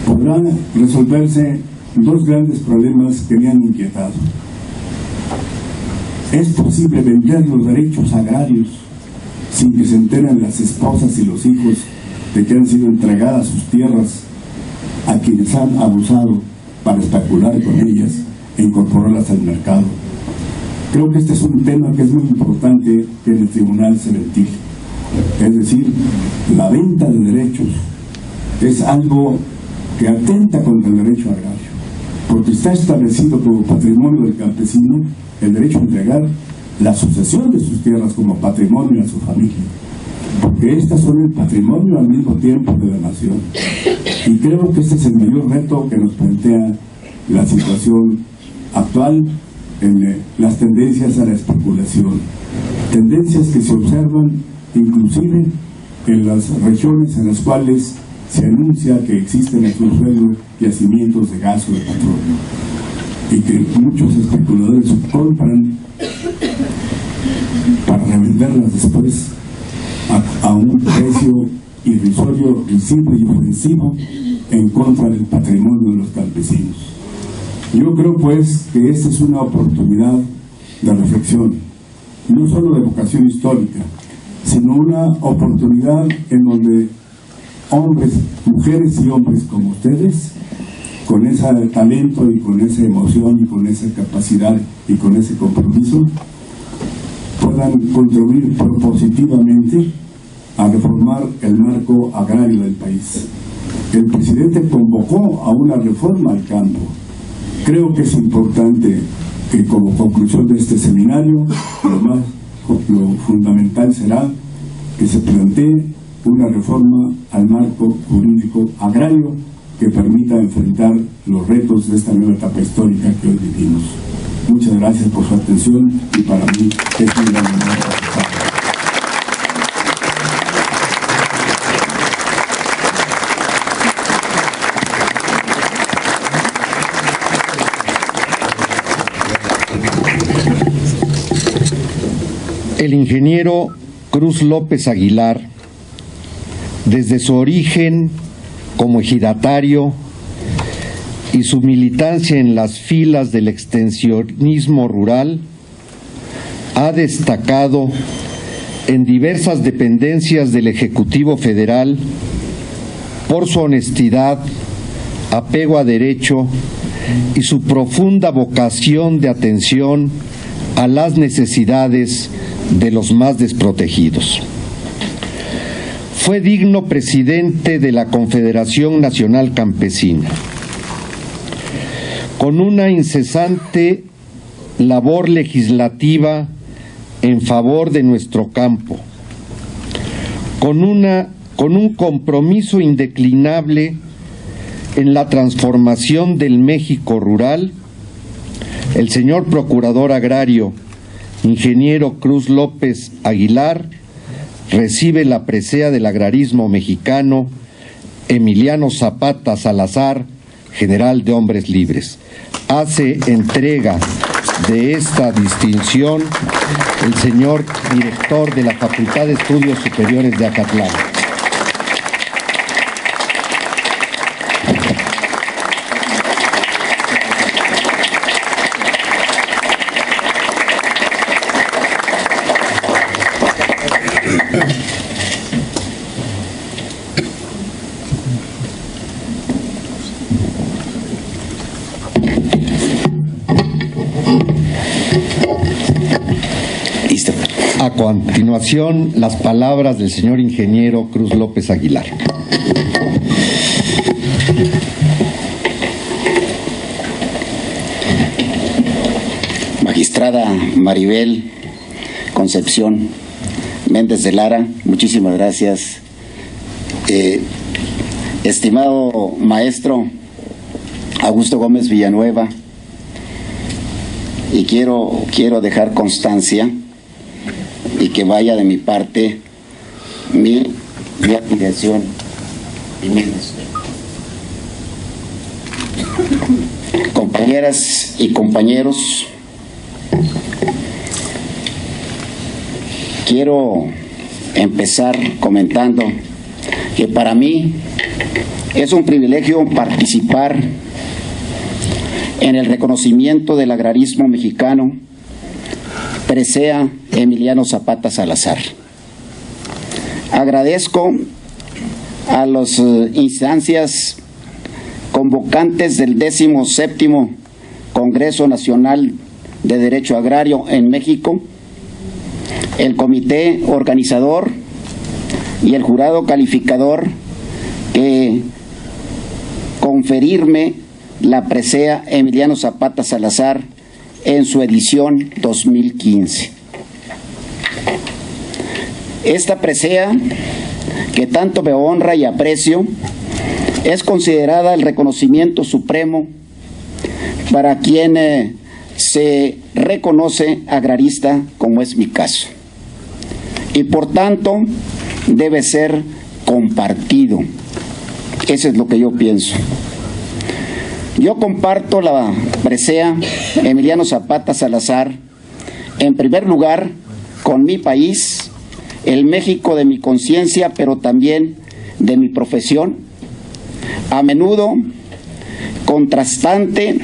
podrán resolverse dos grandes problemas que me han inquietado. ¿Es posible vender los derechos agrarios sin que se enteren las esposas y los hijos de que han sido entregadas sus tierras a quienes han abusado para especular con ellas e incorporarlas al mercado? Creo que este es un tema que es muy importante que en el tribunal se ventile. Es decir, la venta de derechos es algo que atenta contra el derecho agrario, porque está establecido como patrimonio del campesino el derecho a entregar la sucesión de sus tierras como patrimonio a su familia, porque estas son el patrimonio al mismo tiempo de la nación. Y creo que este es el mayor reto que nos plantea la situación actual en las tendencias a la especulación, tendencias que se observan inclusive en las regiones en las cuales se anuncia que existen en su suelo yacimientos de gas o de petróleo, y que muchos especuladores compran para revenderlas después a un precio irrisorio, risible y ofensivo en contra del patrimonio de los campesinos. Yo creo pues que esta es una oportunidad de reflexión, no solo de vocación histórica, sino una oportunidad en donde hombres, mujeres y hombres como ustedes, con ese talento y con esa emoción y con esa capacidad y con ese compromiso, puedan contribuir propositivamente a reformar el marco agrario del país. El presidente convocó a una reforma al campo. Creo que es importante que como conclusión de este seminario, lo fundamental será que se plantee una reforma al marco jurídico agrario que permita enfrentar los retos de esta nueva etapa histórica que hoy vivimos. Muchas gracias por su atención y para mí es un gran honor participar. El ingeniero Cruz López Aguilar, desde su origen como ejidatario y su militancia en las filas del extensionismo rural, ha destacado en diversas dependencias del Ejecutivo Federal por su honestidad, apego a derecho y su profunda vocación de atención a las necesidades de los más desprotegidos. Fue digno presidente de la Confederación Nacional Campesina, con una incesante labor legislativa en favor de nuestro campo, con un compromiso indeclinable en la transformación del México rural, el señor Procurador Agrario, ingeniero Cruz López Aguilar, recibe la presea del agrarismo mexicano Emiliano Zapata Salazar, general de Hombres Libres. Hace entrega de esta distinción el señor director de la Facultad de Estudios Superiores de Acatlán. A continuación, las palabras del señor ingeniero Cruz López Aguilar. Magistrada Maribel Concepción Méndez de Lara, muchísimas gracias. Estimado maestro Augusto Gómez Villanueva, y quiero dejar constancia y que vaya de mi parte mi admiración y mi respeto. Compañeras y compañeros, quiero empezar comentando que para mí es un privilegio participar en el reconocimiento del agrarismo mexicano presea Emiliano Zapata Salazar. Agradezco a las instancias convocantes del 17º Congreso Nacional de Derecho Agrario en México, el comité organizador y el jurado calificador que conferirme la presea Emiliano Zapata Salazar en su edición 2015. Esta presea, que tanto me honra y aprecio, es considerada el reconocimiento supremo para quien se reconoce agrarista, como es mi caso, y por tanto debe ser compartido. Eso es lo que yo pienso. Yo comparto la presea Emiliano Zapata Salazar, en primer lugar, con mi país, el México de mi conciencia, pero también de mi profesión, a menudo contrastante,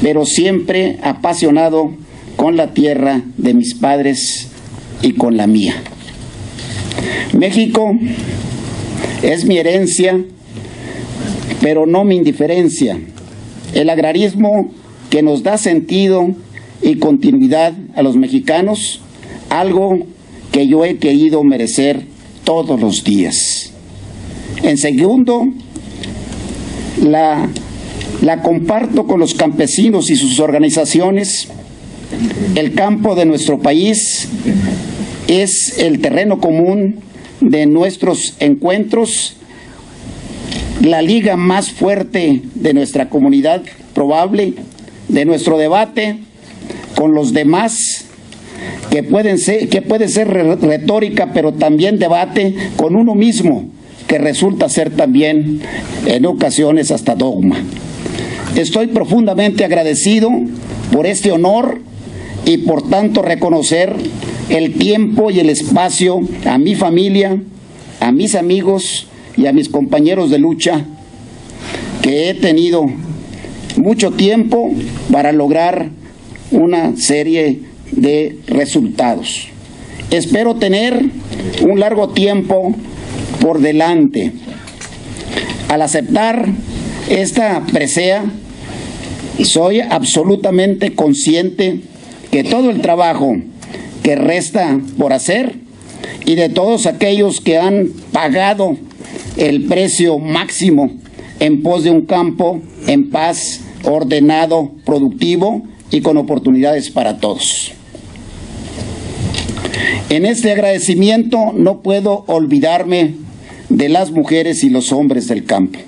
pero siempre apasionado con la tierra de mis padres y con la mía. México es mi herencia, pero no mi indiferencia. El agrarismo que nos da sentido y continuidad a los mexicanos, algo que yo he querido merecer todos los días. En segundo, la comparto con los campesinos y sus organizaciones. El campo de nuestro país es el terreno común de nuestros encuentros, la liga más fuerte de nuestra comunidad probable, de nuestro debate con los demás, que puede ser retórica, pero también debate con uno mismo, que resulta ser también en ocasiones hasta dogma. Estoy profundamente agradecido por este honor y por tanto reconocer el tiempo y el espacio a mi familia, a mis amigos y a mis compañeros de lucha, que he tenido mucho tiempo para lograr una serie de resultados. Espero tener un largo tiempo por delante. Al aceptar esta presea, soy absolutamente consciente que todo el trabajo que resta por hacer y de todos aquellos que han pagado el precio máximo en pos de un campo en paz, ordenado, productivo y con oportunidades para todos. En este agradecimiento no puedo olvidarme de las mujeres y los hombres del campo.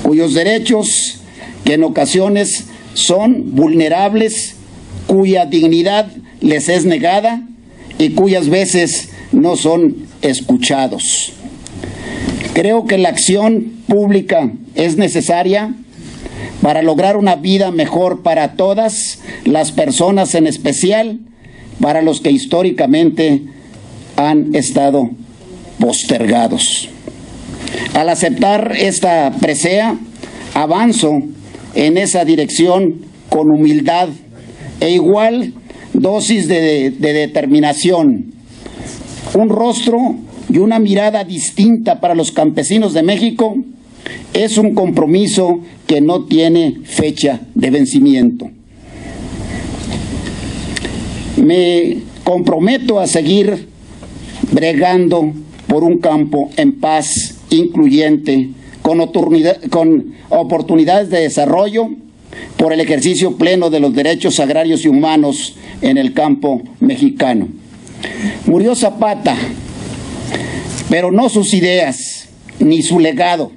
cuyos derechos, que en ocasiones son vulnerables, cuya dignidad les es negada y cuyas veces no son escuchados. Creo que la acción pública es necesaria para lograr una vida mejor para todas las personas, en especial para los que históricamente han estado postergados. Al aceptar esta presea, avanzo en esa dirección con humildad e igual dosis de determinación. Un rostro y una mirada distinta para los campesinos de México es un compromiso que no tiene fecha de vencimiento. Me comprometo a seguir bregando por un campo en paz, incluyente, con oportunidades de desarrollo, por el ejercicio pleno de los derechos agrarios y humanos en el campo mexicano. Murió Zapata, pero no sus ideas ni su legado.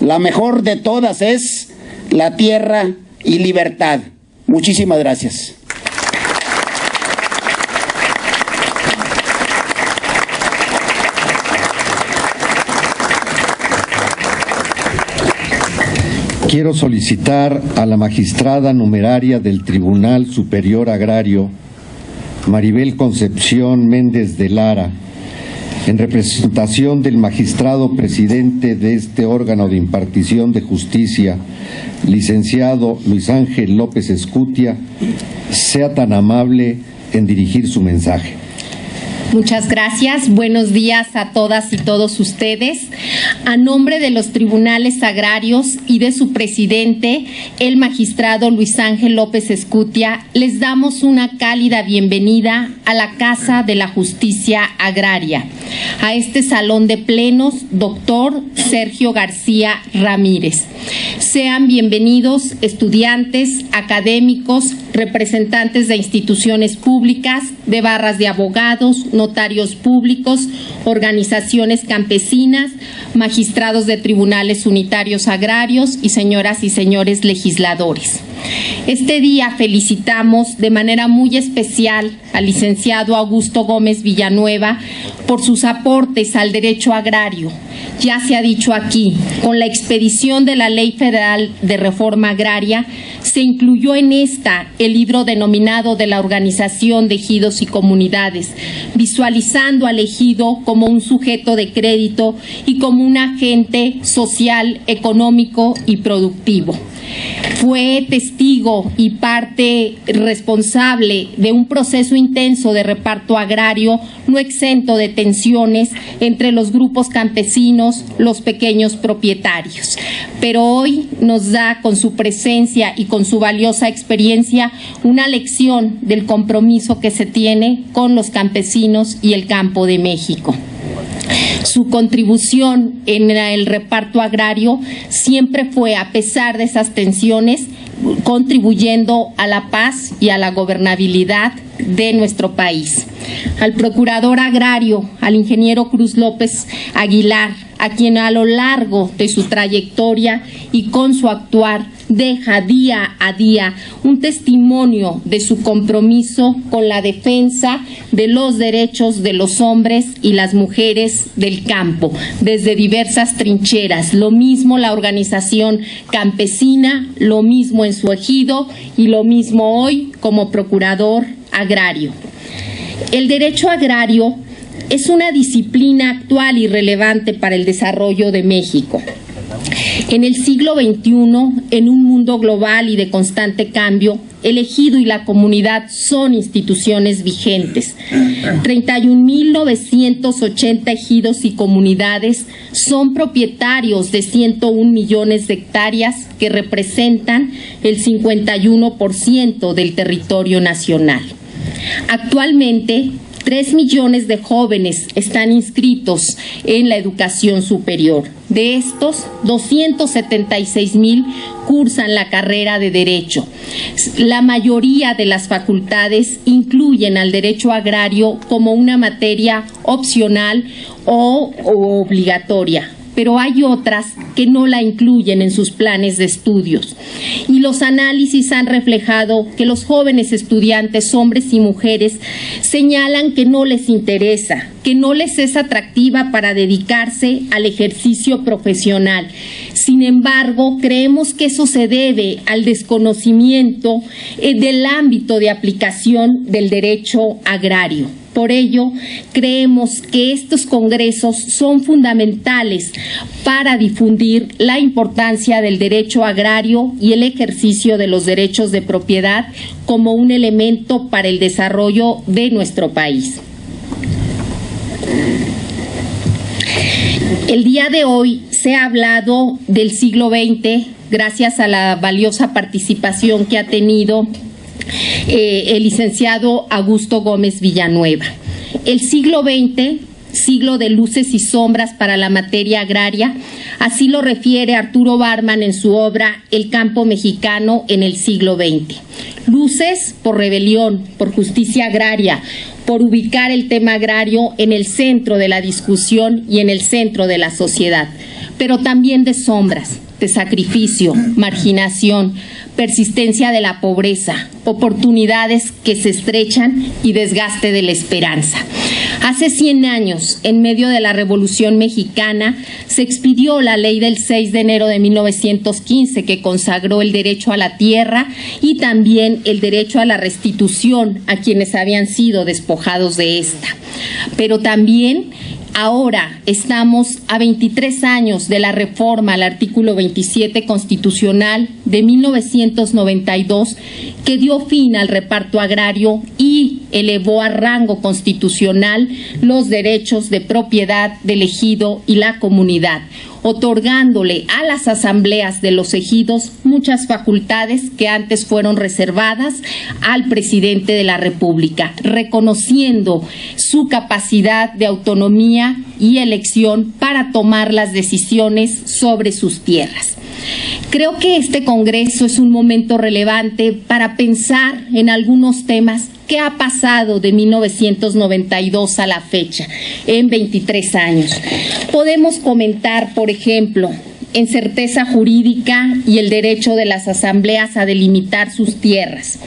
La mejor de todas es la tierra y libertad. Muchísimas gracias. Quiero solicitar a la magistrada numeraria del Tribunal Superior Agrario, Maribel Concepción Méndez de Lara, en representación del magistrado presidente de este órgano de impartición de justicia, licenciado Luis Ángel López Escutia, sea tan amable en dirigir su mensaje. Muchas gracias. Buenos días a todas y todos ustedes. A nombre de los tribunales agrarios y de su presidente, el magistrado Luis Ángel López Escutia, les damos una cálida bienvenida a la Casa de la Justicia Agraria, a este salón de plenos, doctor Sergio García Ramírez. Sean bienvenidos estudiantes, académicos, representantes de instituciones públicas, de barras de abogados, notarios públicos, organizaciones campesinas, magistrados de tribunales unitarios agrarios y señoras y señores legisladores. Este día felicitamos de manera muy especial al licenciado Augusto Gómez Villanueva por sus aportes al derecho agrario. Ya se ha dicho aquí, con la expedición de la Ley Federal de Reforma Agraria, se incluyó en esta el libro denominado de la Organización de Ejidos y Comunidades, visualizando al ejido como un sujeto de crédito y como un agente social, económico y productivo. Fue testigo y parte responsable de un proceso intenso de reparto agrario no exento de tensiones entre los grupos campesinos, los pequeños propietarios. Pero hoy nos da con su presencia y con su valiosa experiencia una lección del compromiso que se tiene con los campesinos y el campo de México. Su contribución en el reparto agrario siempre fue, a pesar de esas tensiones, contribuyendo a la paz y a la gobernabilidad de nuestro país. Al procurador agrario, al ingeniero Cruz López Aguilar, a quien a lo largo de su trayectoria y con su actuar deja día a día un testimonio de su compromiso con la defensa de los derechos de los hombres y las mujeres del campo, desde diversas trincheras. Lo mismo la organización campesina, lo mismo en su ejido y lo mismo hoy como procurador agrario. El derecho agrario es una disciplina actual y relevante para el desarrollo de México. En el siglo XXI, en un mundo global y de constante cambio, el ejido y la comunidad son instituciones vigentes. 31.980 ejidos y comunidades son propietarios de 101 millones de hectáreas que representan el 51% del territorio nacional. Actualmente, 3 millones de jóvenes están inscritos en la educación superior. De estos, 276,000 cursan la carrera de Derecho. La mayoría de las facultades incluyen al derecho agrario como una materia opcional o obligatoria. pero hay otras que no la incluyen en sus planes de estudios. Y los análisis han reflejado que los jóvenes estudiantes, hombres y mujeres, señalan que no les interesa, que no les es atractiva para dedicarse al ejercicio profesional. Sin embargo, creemos que eso se debe al desconocimiento del ámbito de aplicación del derecho agrario. Por ello, creemos que estos congresos son fundamentales para difundir la importancia del derecho agrario y el ejercicio de los derechos de propiedad como un elemento para el desarrollo de nuestro país. El día de hoy se ha hablado del siglo XX gracias a la valiosa participación que ha tenido el licenciado Augusto Gómez Villanueva. El siglo XX, siglo de luces y sombras para la materia agraria, así lo refiere Arturo Barman en su obra El campo mexicano en el siglo XX. Luces por rebelión, por justicia agraria, por ubicar el tema agrario en el centro de la discusión y en el centro de la sociedad, pero también de sombras, de sacrificio, marginación, persistencia de la pobreza, oportunidades que se estrechan y desgaste de la esperanza. Hace 100 años, en medio de la Revolución Mexicana, se expidió la ley del 6 de enero de 1915 que consagró el derecho a la tierra y también el derecho a la restitución a quienes habían sido despojados de esta. Pero también ahora estamos a 23 años de la reforma al artículo 27 constitucional de 1992 que dio fin al reparto agrario y elevó a rango constitucional los derechos de propiedad del ejido y la comunidad, otorgándole a las asambleas de los ejidos muchas facultades que antes fueron reservadas al presidente de la República, reconociendo su capacidad de autonomía y elección para tomar las decisiones sobre sus tierras. Creo que este Congreso es un momento relevante para pensar en algunos temas que ha pasado de 1992 a la fecha, en 23 años. Podemos comentar, por ejemplo, en certeza jurídica y el derecho de las asambleas a delimitar sus tierras.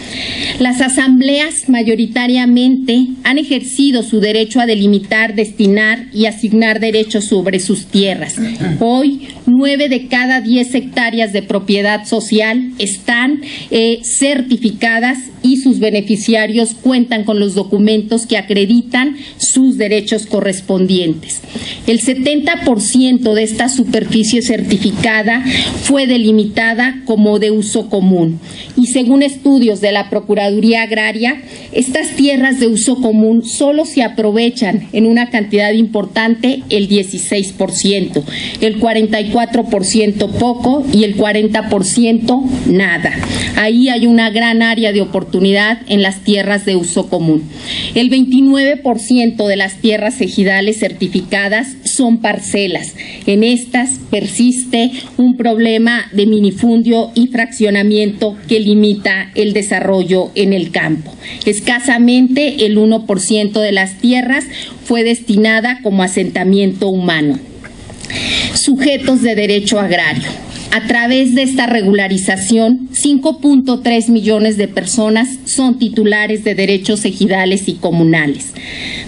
Las asambleas mayoritariamente han ejercido su derecho a delimitar, destinar y asignar derechos sobre sus tierras. Hoy, 9 de cada 10 hectáreas de propiedad social están certificadas y sus beneficiarios cuentan con los documentos que acreditan sus derechos correspondientes. El 70% de esta superficie certificada fue delimitada como de uso común y según estudios de la Procuraduría Agraria, estas tierras de uso común solo se aprovechan en una cantidad importante el 16%, el 44% poco y el 40% nada. Ahí hay una gran área de oportunidad en las tierras de uso común. El 29% de las tierras ejidales certificadas son parcelas. En estas persiste un problema de minifundio y fraccionamiento que limita el desarrollo en el campo. Escasamente el 1% de las tierras fue destinada como asentamiento humano. Sujetos de derecho agrario. A través de esta regularización, 5.3 millones de personas son titulares de derechos ejidales y comunales.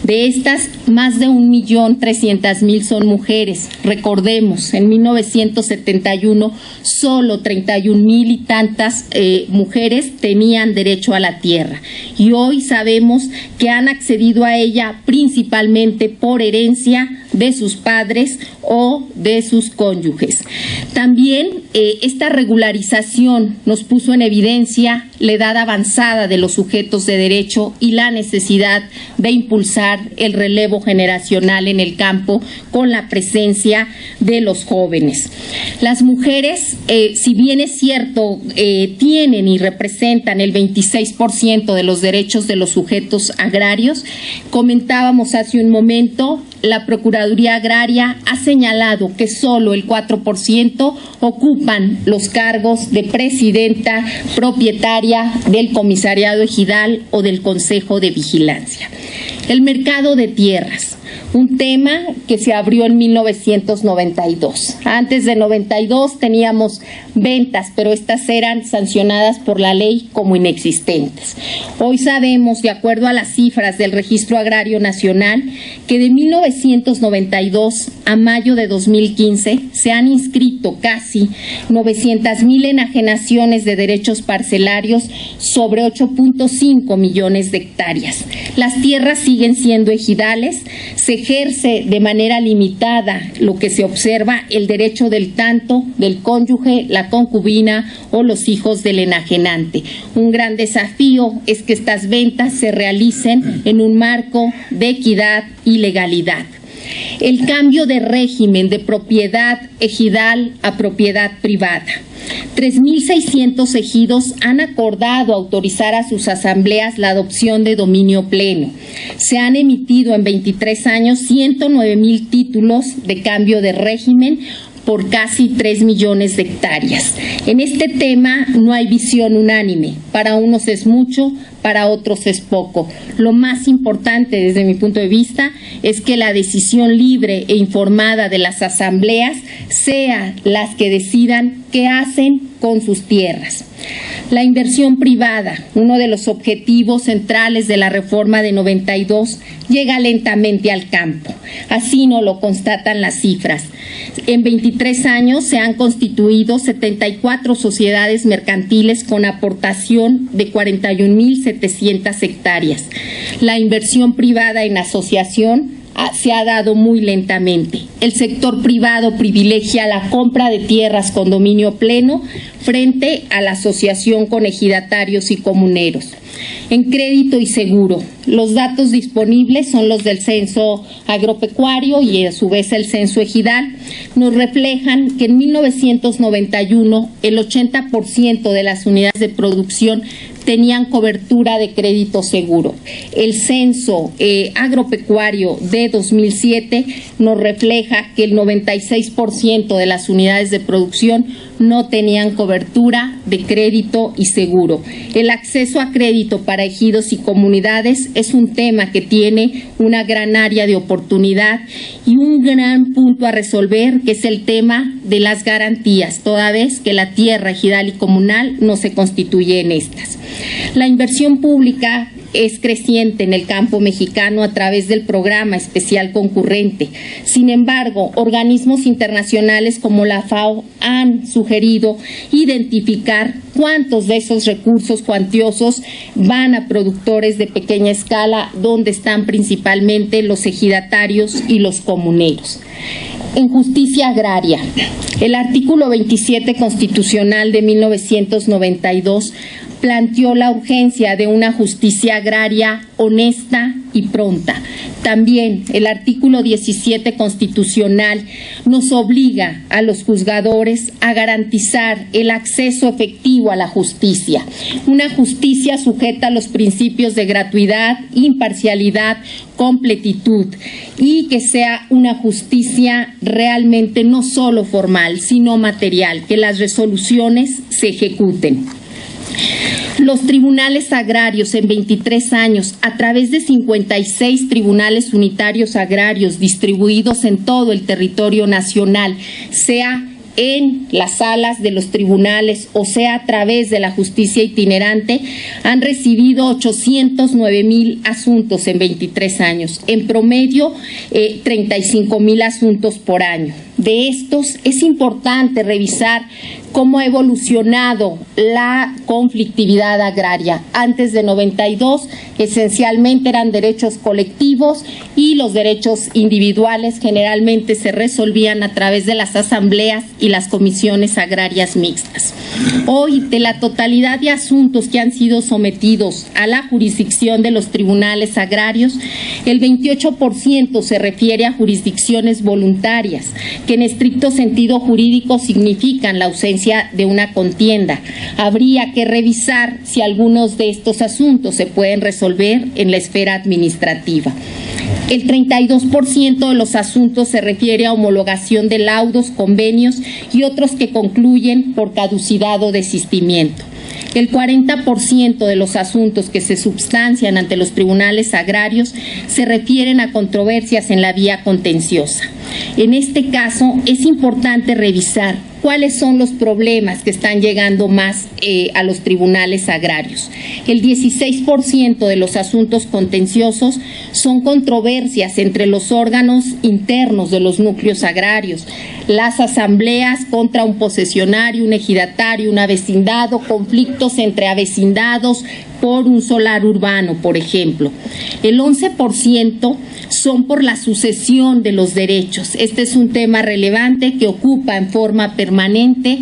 De estas, más de 1.300.000 son mujeres. Recordemos, en 1971 solo 31.000 y tantas mujeres tenían derecho a la tierra y hoy sabemos que han accedido a ella principalmente por herencia de sus padres o de sus cónyuges. También esta regularización nos puso en evidencia la edad avanzada de los sujetos de derecho y la necesidad de impulsar el relevo generacional en el campo con la presencia de los jóvenes. Las mujeres, si bien es cierto, tienen y representan el 26% de los derechos de los sujetos agrarios, comentábamos hace un momento, la Procuraduría Agraria ha señalado que solo el 4% ocupan los cargos de presidenta propietaria del comisariado ejidal o del Consejo de Vigilancia. El mercado de tierras. un tema que se abrió en 1992. Antes de 92 teníamos ventas, pero estas eran sancionadas por la ley como inexistentes. Hoy sabemos, de acuerdo a las cifras del Registro Agrario Nacional, que de 1992 a mayo de 2015 se han inscrito casi 900,000 enajenaciones de derechos parcelarios sobre 8.5 millones de hectáreas. Las tierras siguen siendo ejidales, se ejerce de manera limitada lo que se observa el derecho del tanto, del cónyuge, la concubina o los hijos del enajenante. Un gran desafío es que estas ventas se realicen en un marco de equidad y legalidad. El cambio de régimen de propiedad ejidal a propiedad privada. 3.600 ejidos han acordado autorizar a sus asambleas la adopción de dominio pleno. Se han emitido en 23 años 109,000 títulos de cambio de régimen por casi 3 millones de hectáreas. En este tema no hay visión unánime. Para unos es mucho, para otros es poco. Lo más importante desde mi punto de vista es que la decisión libre e informada de las asambleas sea las que decidan qué hacen con sus tierras. La inversión privada, uno de los objetivos centrales de la reforma de 92, llega lentamente al campo. Así nos lo constatan las cifras. En 23 años se han constituido 74 sociedades mercantiles con aportación de 41.700 hectáreas. La inversión privada en asociación se ha dado muy lentamente. El sector privado privilegia la compra de tierras con dominio pleno frente a la asociación con ejidatarios y comuneros. En crédito y seguro, los datos disponibles son los del censo agropecuario y a su vez el censo ejidal. Nos reflejan que en 1991 el 80% de las unidades de producción tenían cobertura de crédito seguro. El censo agropecuario de 2007 nos refleja que el 96% de las unidades de producción no tenían cobertura de crédito y seguro. El acceso a crédito para ejidos y comunidades es un tema que tiene una gran área de oportunidad y un gran punto a resolver, que es el tema de las garantías, toda vez que la tierra ejidal y comunal no se constituye en estas. La inversión pública es creciente en el campo mexicano a través del programa especial concurrente. Sin embargo, organismos internacionales como la FAO han sugerido identificar cuántos de esos recursos cuantiosos van a productores de pequeña escala, donde están principalmente los ejidatarios y los comuneros. En justicia agraria, el artículo 27 constitucional de 1992 planteó la urgencia de una justicia agraria honesta y pronta. También el artículo 17 constitucional nos obliga a los juzgadores a garantizar el acceso efectivo a la justicia, una justicia sujeta a los principios de gratuidad, imparcialidad, completitud, y que sea una justicia realmente no solo formal, sino material, que las resoluciones se ejecuten. Los tribunales agrarios en 23 años, a través de 56 tribunales unitarios agrarios distribuidos en todo el territorio nacional, sea en las salas de los tribunales o sea a través de la justicia itinerante, han recibido 809,000 asuntos en 23 años, en promedio 35,000 asuntos por año. De estos es importante revisar cómo ha evolucionado la conflictividad agraria. Antes de 92, esencialmente eran derechos colectivos y los derechos individuales generalmente se resolvían a través de las asambleas y las comisiones agrarias mixtas. Hoy, de la totalidad de asuntos que han sido sometidos a la jurisdicción de los tribunales agrarios, el 28% se refiere a jurisdicciones voluntarias, que en estricto sentido jurídico significan la ausencia de una contienda. Habría que revisar si algunos de estos asuntos se pueden resolver en la esfera administrativa. El 32% de los asuntos se refiere a homologación de laudos, convenios y otros que concluyen por caducidad o desistimiento. El 40% de los asuntos que se substancian ante los tribunales agrarios se refieren a controversias en la vía contenciosa. En este caso, es importante revisar cuáles son los problemas que están llegando más a los tribunales agrarios. El 16% de los asuntos contenciosos son controversias entre los órganos internos de los núcleos agrarios, las asambleas contra un posesionario, un ejidatario, un avecindado, conflictos entre avecindados por un solar urbano, por ejemplo. El 11% son por la sucesión de los derechos. Este es un tema relevante que ocupa en forma permanente,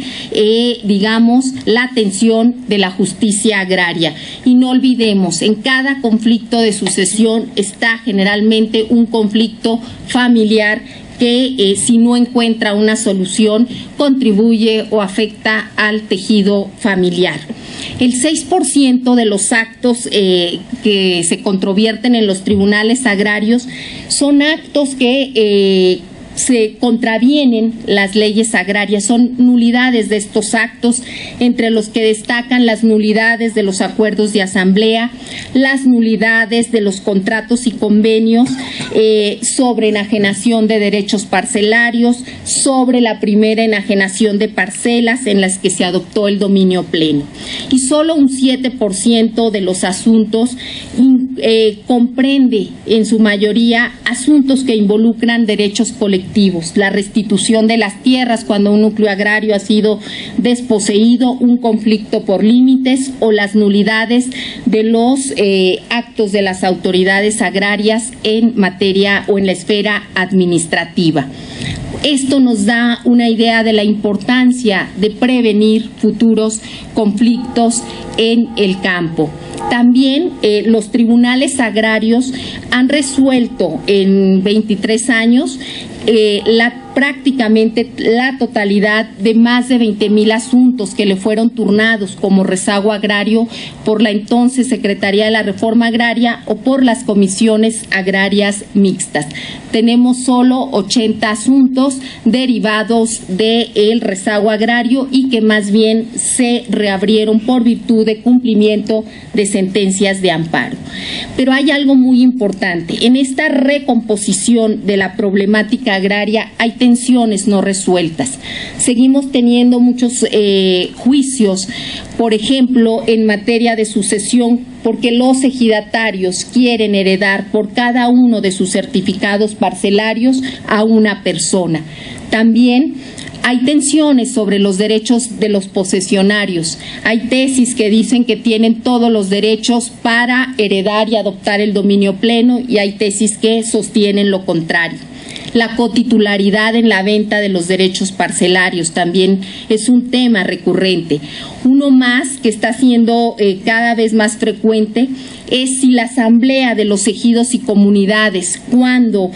la atención de la justicia agraria. Y no olvidemos, en cada conflicto de sucesión está generalmente un conflicto familiar que si no encuentra una solución contribuye o afecta al tejido familiar. El 6% de los actos que se controvierten en los tribunales agrarios son actos que se contravienen las leyes agrarias, son nulidades de estos actos, entre los que destacan las nulidades de los acuerdos de asamblea, las nulidades de los contratos y convenios sobre enajenación de derechos parcelarios, sobre la primera enajenación de parcelas en las que se adoptó el dominio pleno. Y solo un 7% de los asuntos comprende en su mayoría asuntos que involucran derechos colectivos, la restitución de las tierras cuando un núcleo agrario ha sido desposeído, un conflicto por límites o las nulidades de los actos de las autoridades agrarias en materia o en la esfera administrativa. Esto nos da una idea de la importancia de prevenir futuros conflictos en el campo. También los tribunales agrarios han resuelto en 23 años prácticamente la totalidad de más de 20,000 asuntos que le fueron turnados como rezago agrario por la entonces Secretaría de la Reforma Agraria o por las comisiones agrarias mixtas. Tenemos solo 80 asuntos derivados del rezago agrario y que más bien se reabrieron por virtud de cumplimiento de sentencias de amparo. Pero hay algo muy importante. En esta recomposición de la problemática agraria hay tensiones no resueltas. Seguimos teniendo muchos juicios, por ejemplo, en materia de sucesión, porque los ejidatarios quieren heredar por cada uno de sus certificados parcelarios a una persona. También hay tensiones sobre los derechos de los posesionarios. Hay tesis que dicen que tienen todos los derechos para heredar y adoptar el dominio pleno y hay tesis que sostienen lo contrario. La cotitularidad en la venta de los derechos parcelarios también es un tema recurrente. Uno más que está siendo cada vez más frecuente es si la asamblea de los ejidos y comunidades, cuando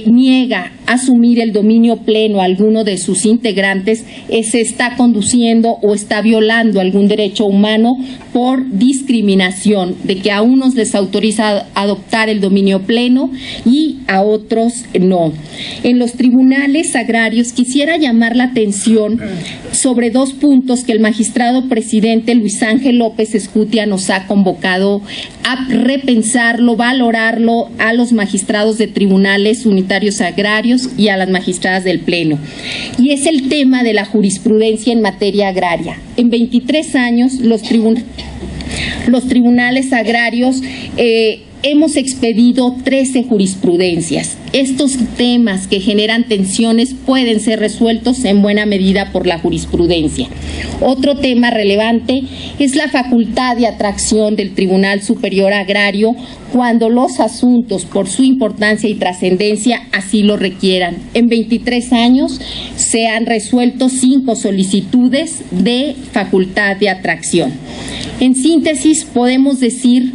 niega asumir el dominio pleno a alguno de sus integrantes, se está conduciendo o está violando algún derecho humano por discriminación, de que a unos les autoriza adoptar el dominio pleno y a otros no. En los tribunales agrarios quisiera llamar la atención sobre dos puntos que el magistrado presidente Luis Ángel López Escutia nos ha convocado a repensarlo, valorarlo a los magistrados de tribunales unitarios agrarios y a las magistradas del Pleno. Y es el tema de la jurisprudencia en materia agraria. En 23 años los tribunales agrarios hemos expedido 13 jurisprudencias. Estos temas que generan tensiones pueden ser resueltos en buena medida por la jurisprudencia. Otro tema relevante es la facultad de atracción del Tribunal Superior Agrario cuando los asuntos, por su importancia y trascendencia, así lo requieran. En 23 años se han resuelto 5 solicitudes de facultad de atracción. En síntesis, podemos decir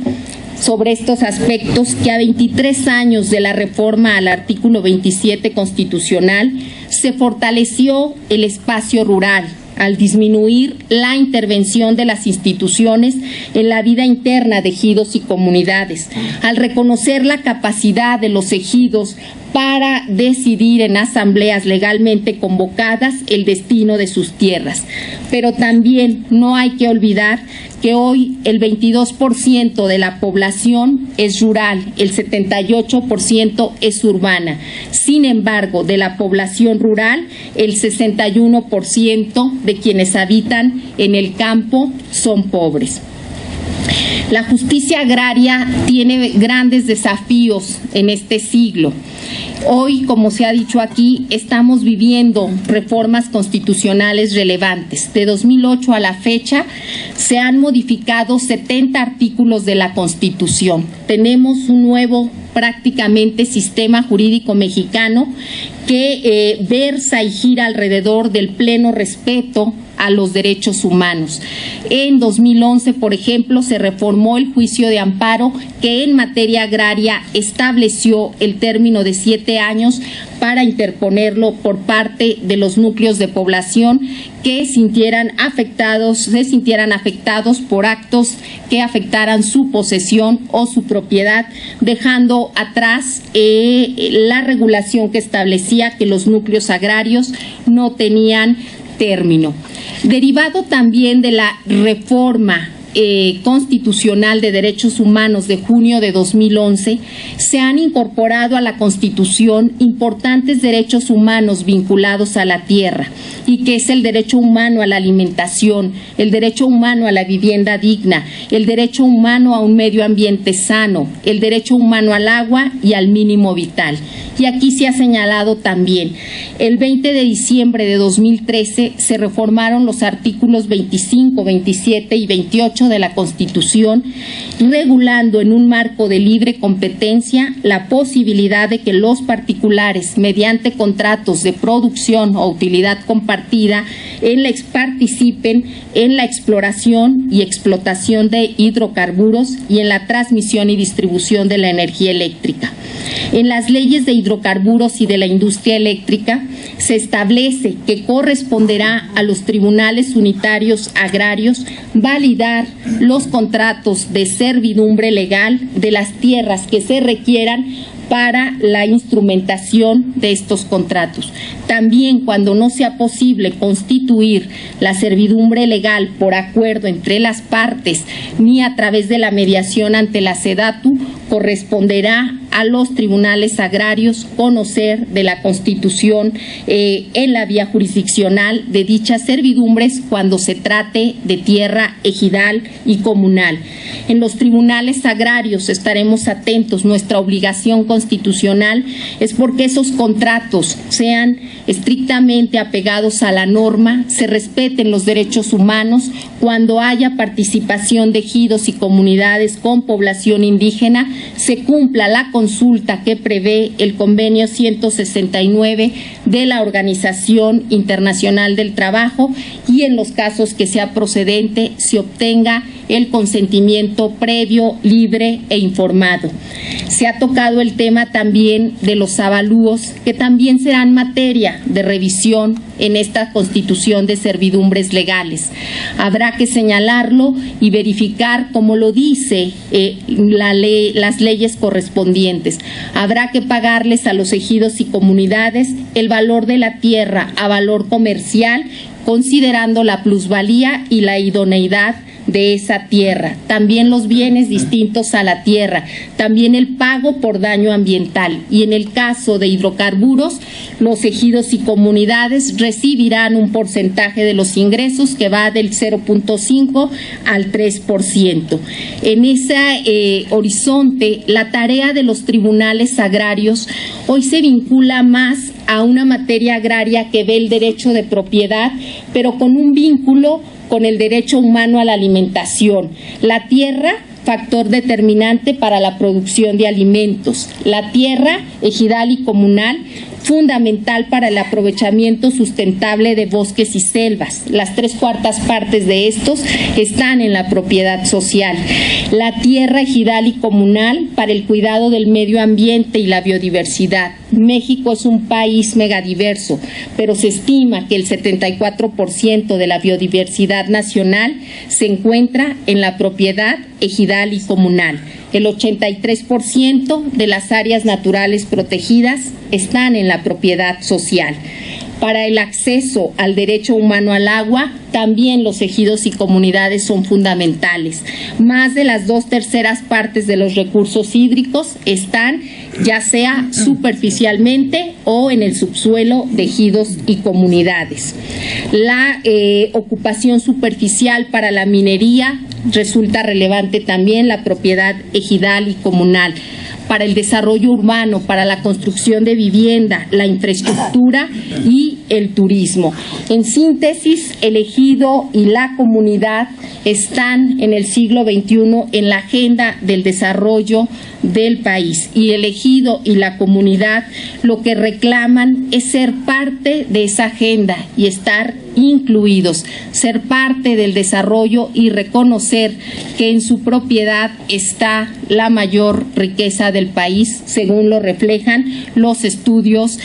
sobre estos aspectos que a 23 años de la reforma al artículo 27 constitucional se fortaleció el espacio rural, al disminuir la intervención de las instituciones en la vida interna de ejidos y comunidades, al reconocer la capacidad de los ejidos para decidir en asambleas legalmente convocadas el destino de sus tierras. Pero también no hay que olvidar que hoy el 22% de la población es rural, el 78% es urbana. Sin embargo, de la población rural, el 61% de quienes habitan en el campo son pobres. La justicia agraria tiene grandes desafíos en este siglo. Hoy, como se ha dicho aquí, estamos viviendo reformas constitucionales relevantes. De 2008 a la fecha se han modificado 70 artículos de la Constitución. Tenemos un nuevo prácticamente sistema jurídico mexicano que versa y gira alrededor del pleno respeto a los derechos humanos. En 2011, por ejemplo, se reformó el juicio de amparo que en materia agraria estableció el término de 7 años para interponerlo por parte de los núcleos de población que se sintieran afectados por actos que afectaran su posesión o su propiedad, dejando atrás la regulación que establecía que los núcleos agrarios no tenían término. Derivado también de la reforma constitucional de derechos humanos de junio de 2011, se han incorporado a la Constitución importantes derechos humanos vinculados a la tierra, y que es el derecho humano a la alimentación, el derecho humano a la vivienda digna, el derecho humano a un medio ambiente sano, el derecho humano al agua y al mínimo vital. Y aquí se ha señalado también, el 20 de diciembre de 2013 se reformaron los artículos 25, 27 y 28 de la Constitución, regulando en un marco de libre competencia la posibilidad de que los particulares, mediante contratos de producción o utilidad compartida, participen en la exploración y explotación de hidrocarburos y en la transmisión y distribución de la energía eléctrica. En las leyes de hidrocarburos y de la industria eléctrica se establece que corresponderá a los tribunales unitarios agrarios validar los contratos de servidumbre legal de las tierras que se requieran para la instrumentación de estos contratos. También, cuando no sea posible constituir la servidumbre legal por acuerdo entre las partes ni a través de la mediación ante la SEDATU, corresponderá a los tribunales agrarios conocer de la constitución en la vía jurisdiccional de dichas servidumbres cuando se trate de tierra ejidal y comunal. En los tribunales agrarios estaremos atentos. Nuestra obligación constitucional es porque esos contratos sean estrictamente apegados a la norma, se respeten los derechos humanos, cuando haya participación de ejidos y comunidades con población indígena, se cumpla la consulta que prevé el convenio 169 de la Organización Internacional del Trabajo, y en los casos que sea procedente se obtenga el consentimiento previo, libre e informado. Se ha tocado el tema también de los avalúos, que también serán materia de revisión en esta constitución de servidumbres legales. Habrá que señalarlo y verificar, como lo dice las leyes correspondientes. Habrá que pagarles a los ejidos y comunidades el valor de la tierra a valor comercial, considerando la plusvalía y la idoneidad de esa tierra, también los bienes distintos a la tierra, también el pago por daño ambiental. Y en el caso de hidrocarburos, los ejidos y comunidades recibirán un porcentaje de los ingresos que va del 0.5 al 3%. En ese horizonte, la tarea de los tribunales agrarios hoy se vincula más a una materia agraria que ve el derecho de propiedad, pero con un vínculo con el derecho humano a la alimentación. La tierra, factor determinante para la producción de alimentos. La tierra ejidal y comunal fundamental para el aprovechamiento sustentable de bosques y selvas. Las 3/4 partes de estos están en la propiedad social. La tierra ejidal y comunal para el cuidado del medio ambiente y la biodiversidad. México es un país megadiverso, pero se estima que el 74% de la biodiversidad nacional se encuentra en la propiedad ejidal y comunal. El 83% de las áreas naturales protegidas están en la propiedad social. Para el acceso al derecho humano al agua, también los ejidos y comunidades son fundamentales. Más de las 2/3 partes de los recursos hídricos están ya sea superficialmente o en el subsuelo de ejidos y comunidades. La ocupación superficial para la minería resulta relevante también, la propiedad ejidal y comunal. Para el desarrollo urbano, para la construcción de vivienda, la infraestructura y el turismo. En síntesis, el ejido y la comunidad están en el siglo XXI en la agenda del desarrollo del país, y el ejido y la comunidad lo que reclaman es ser parte de esa agenda y estar incluidos, ser parte del desarrollo y reconocer que en su propiedad está la mayor riqueza del país, según lo reflejan los estudios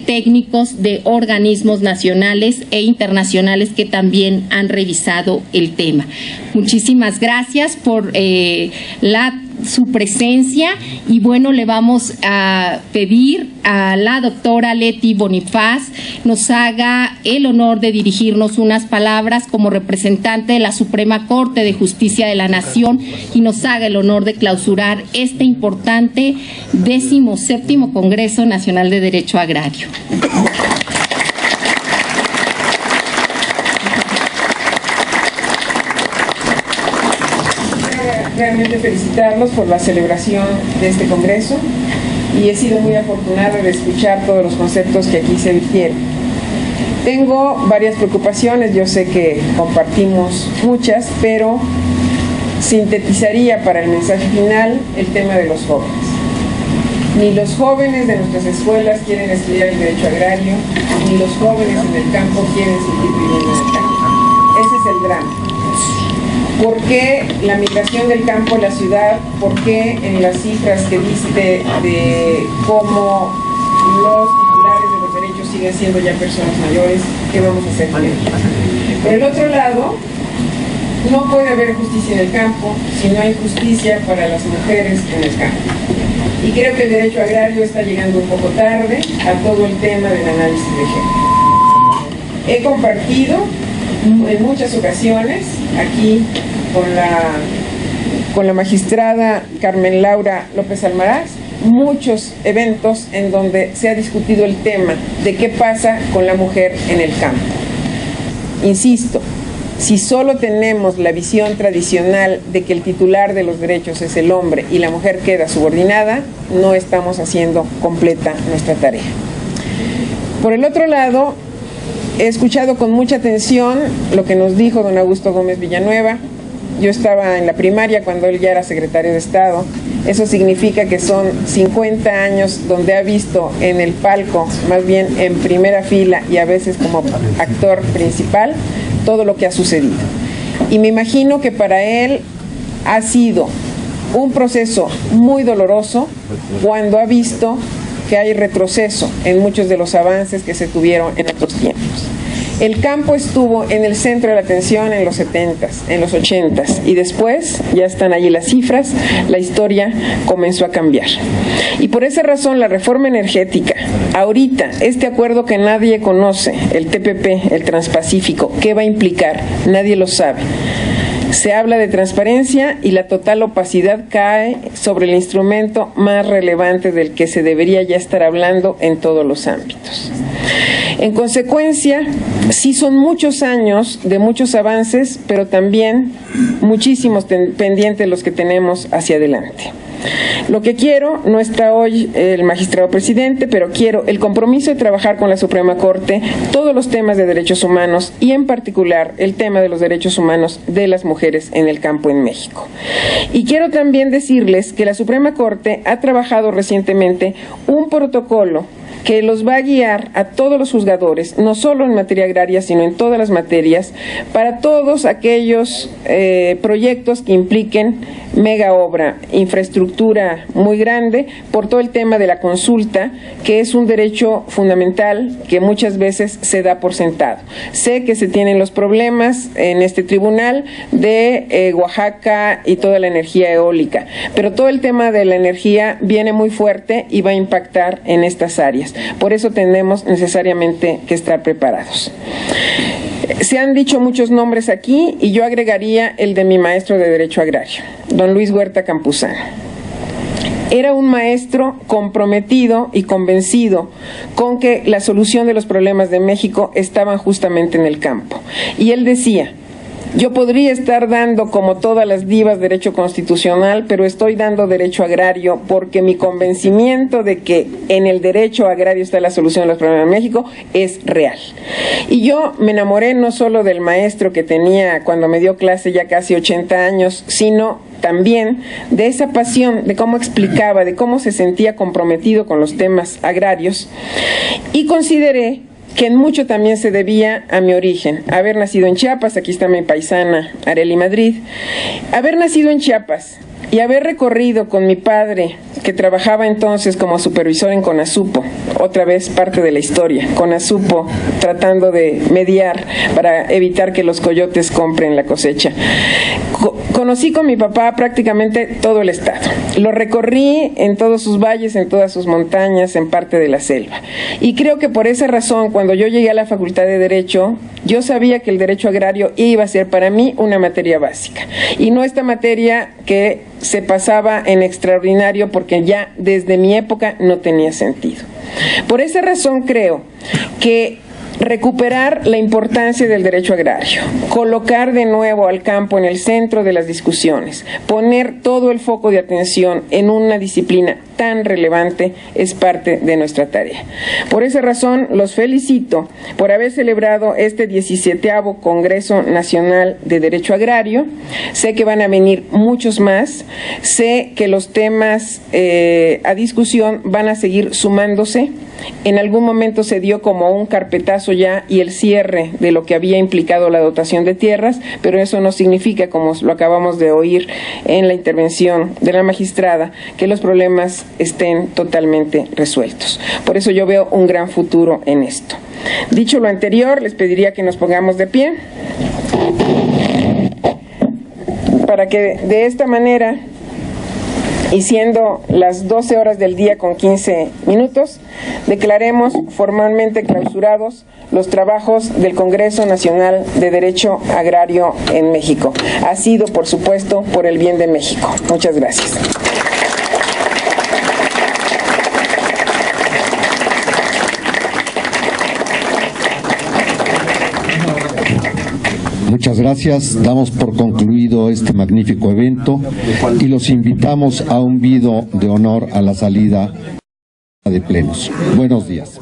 técnicos de organismos nacionales e internacionales que también han revisado el tema. Muchísimas gracias por su presencia, y bueno, le vamos a pedir a la doctora Leti Bonifaz nos haga el honor de dirigirnos unas palabras como representante de la Suprema Corte de Justicia de la Nación y nos haga el honor de clausurar este importante 17º Congreso Nacional de Derecho Agrario. Realmente felicitarlos por la celebración de este Congreso, y he sido muy afortunada de escuchar todos los conceptos que aquí se virtieron. Tengo varias preocupaciones, yo sé que compartimos muchas, pero sintetizaría para el mensaje final el tema de los jóvenes. Ni los jóvenes de nuestras escuelas quieren estudiar el derecho agrario, ni los jóvenes en el campo quieren seguir viviendo en el campo. Ese es el drama. ¿Por qué la migración del campo a la ciudad? ¿Por qué en las cifras que diste de cómo los titulares de los derechos siguen siendo ya personas mayores? ¿Qué vamos a hacer con ellos? Por el otro lado, no puede haber justicia en el campo si no hay justicia para las mujeres en el campo. Y creo que el derecho agrario está llegando un poco tarde a todo el tema del análisis de género. He compartido en muchas ocasiones aquí con la magistrada Carmen Laura López Almaraz muchos eventos en donde se ha discutido el tema de qué pasa con la mujer en el campo. Insisto, si solo tenemos la visión tradicional de que el titular de los derechos es el hombre y la mujer queda subordinada, no estamos haciendo completa nuestra tarea. Por el otro lado, he escuchado con mucha atención lo que nos dijo don Augusto Gómez Villanueva. Yo estaba en la primaria cuando él ya era secretario de Estado. Eso significa que son 50 años donde ha visto en el palco, más bien en primera fila y a veces como actor principal, todo lo que ha sucedido. Y me imagino que para él ha sido un proceso muy doloroso cuando ha visto que hay retroceso en muchos de los avances que se tuvieron en otros tiempos. El campo estuvo en el centro de la atención en los 70s, en los 80s, y después, ya están allí las cifras, la historia comenzó a cambiar. Y por esa razón la reforma energética, ahorita, este acuerdo que nadie conoce, el TPP, el Transpacífico, ¿qué va a implicar? Nadie lo sabe. Se habla de transparencia y la total opacidad cae sobre el instrumento más relevante del que se debería ya estar hablando en todos los ámbitos. En consecuencia, sí son muchos años de muchos avances, pero también muchísimos pendientes los que tenemos hacia adelante. Lo que quiero, no está hoy el magistrado presidente, pero quiero el compromiso de trabajar con la Suprema Corte todos los temas de derechos humanos y en particular el tema de los derechos humanos de las mujeres en el campo en México. Y quiero también decirles que la Suprema Corte ha trabajado recientemente un protocolo que los va a guiar a todos los juzgadores, no solo en materia agraria, sino en todas las materias, para todos aquellos proyectos que impliquen mega obra, infraestructura muy grande, por todo el tema de la consulta, que es un derecho fundamental que muchas veces se da por sentado. Sé que se tienen los problemas en este tribunal de Oaxaca y toda la energía eólica, pero todo el tema de la energía viene muy fuerte y va a impactar en estas áreas. Por eso tenemos necesariamente que estar preparados. Se han dicho muchos nombres aquí y yo agregaría el de mi maestro de Derecho Agrario, don Luis Huerta Campuzano. Era un maestro comprometido y convencido con que la solución de los problemas de México estaban justamente en el campo. Y él decía: yo podría estar dando, como todas las divas, derecho constitucional, pero estoy dando derecho agrario porque mi convencimiento de que en el derecho agrario está la solución de los problemas de México es real. Y yo me enamoré no solo del maestro que tenía cuando me dio clase ya casi 80 años, sino también de esa pasión, de cómo explicaba, de cómo se sentía comprometido con los temas agrarios, y consideré que en mucho también se debía a mi origen, haber nacido en Chiapas, aquí está mi paisana Arely Madrid, haber nacido en Chiapas y haber recorrido con mi padre, que trabajaba entonces como supervisor en Conasupo, otra vez parte de la historia, Conasupo tratando de mediar para evitar que los coyotes compren la cosecha. Conocí con mi papá prácticamente todo el estado, lo recorrí en todos sus valles, en todas sus montañas, en parte de la selva, y creo que por esa razón, cuando yo llegué a la Facultad de Derecho, yo sabía que el derecho agrario iba a ser para mí una materia básica, y no esta materia que se pasaba en extraordinario porque ya desde mi época no tenía sentido. Por esa razón creo que recuperar la importancia del derecho agrario, colocar de nuevo al campo en el centro de las discusiones, poner todo el foco de atención en una disciplina tan relevante es parte de nuestra tarea. Por esa razón los felicito por haber celebrado este 17º Congreso Nacional de Derecho Agrario. Sé que van a venir muchos más, sé que los temas a discusión van a seguir sumándose. En algún momento se dio como un carpetazo ya y el cierre de lo que había implicado la dotación de tierras, pero eso no significa, como lo acabamos de oír en la intervención de la magistrada, que los problemas estén totalmente resueltos. Por eso yo veo un gran futuro en esto. Dicho lo anterior, les pediría que nos pongamos de pie para que de esta manera, y siendo las 12 horas del día con 15 minutos, declaremos formalmente clausurados los trabajos del Congreso Nacional de Derecho Agrario en México. Ha sido, por supuesto, por el bien de México. Muchas gracias. Muchas gracias. Damos por concluido este magnífico evento y los invitamos a un video de honor a la salida de plenos. Buenos días.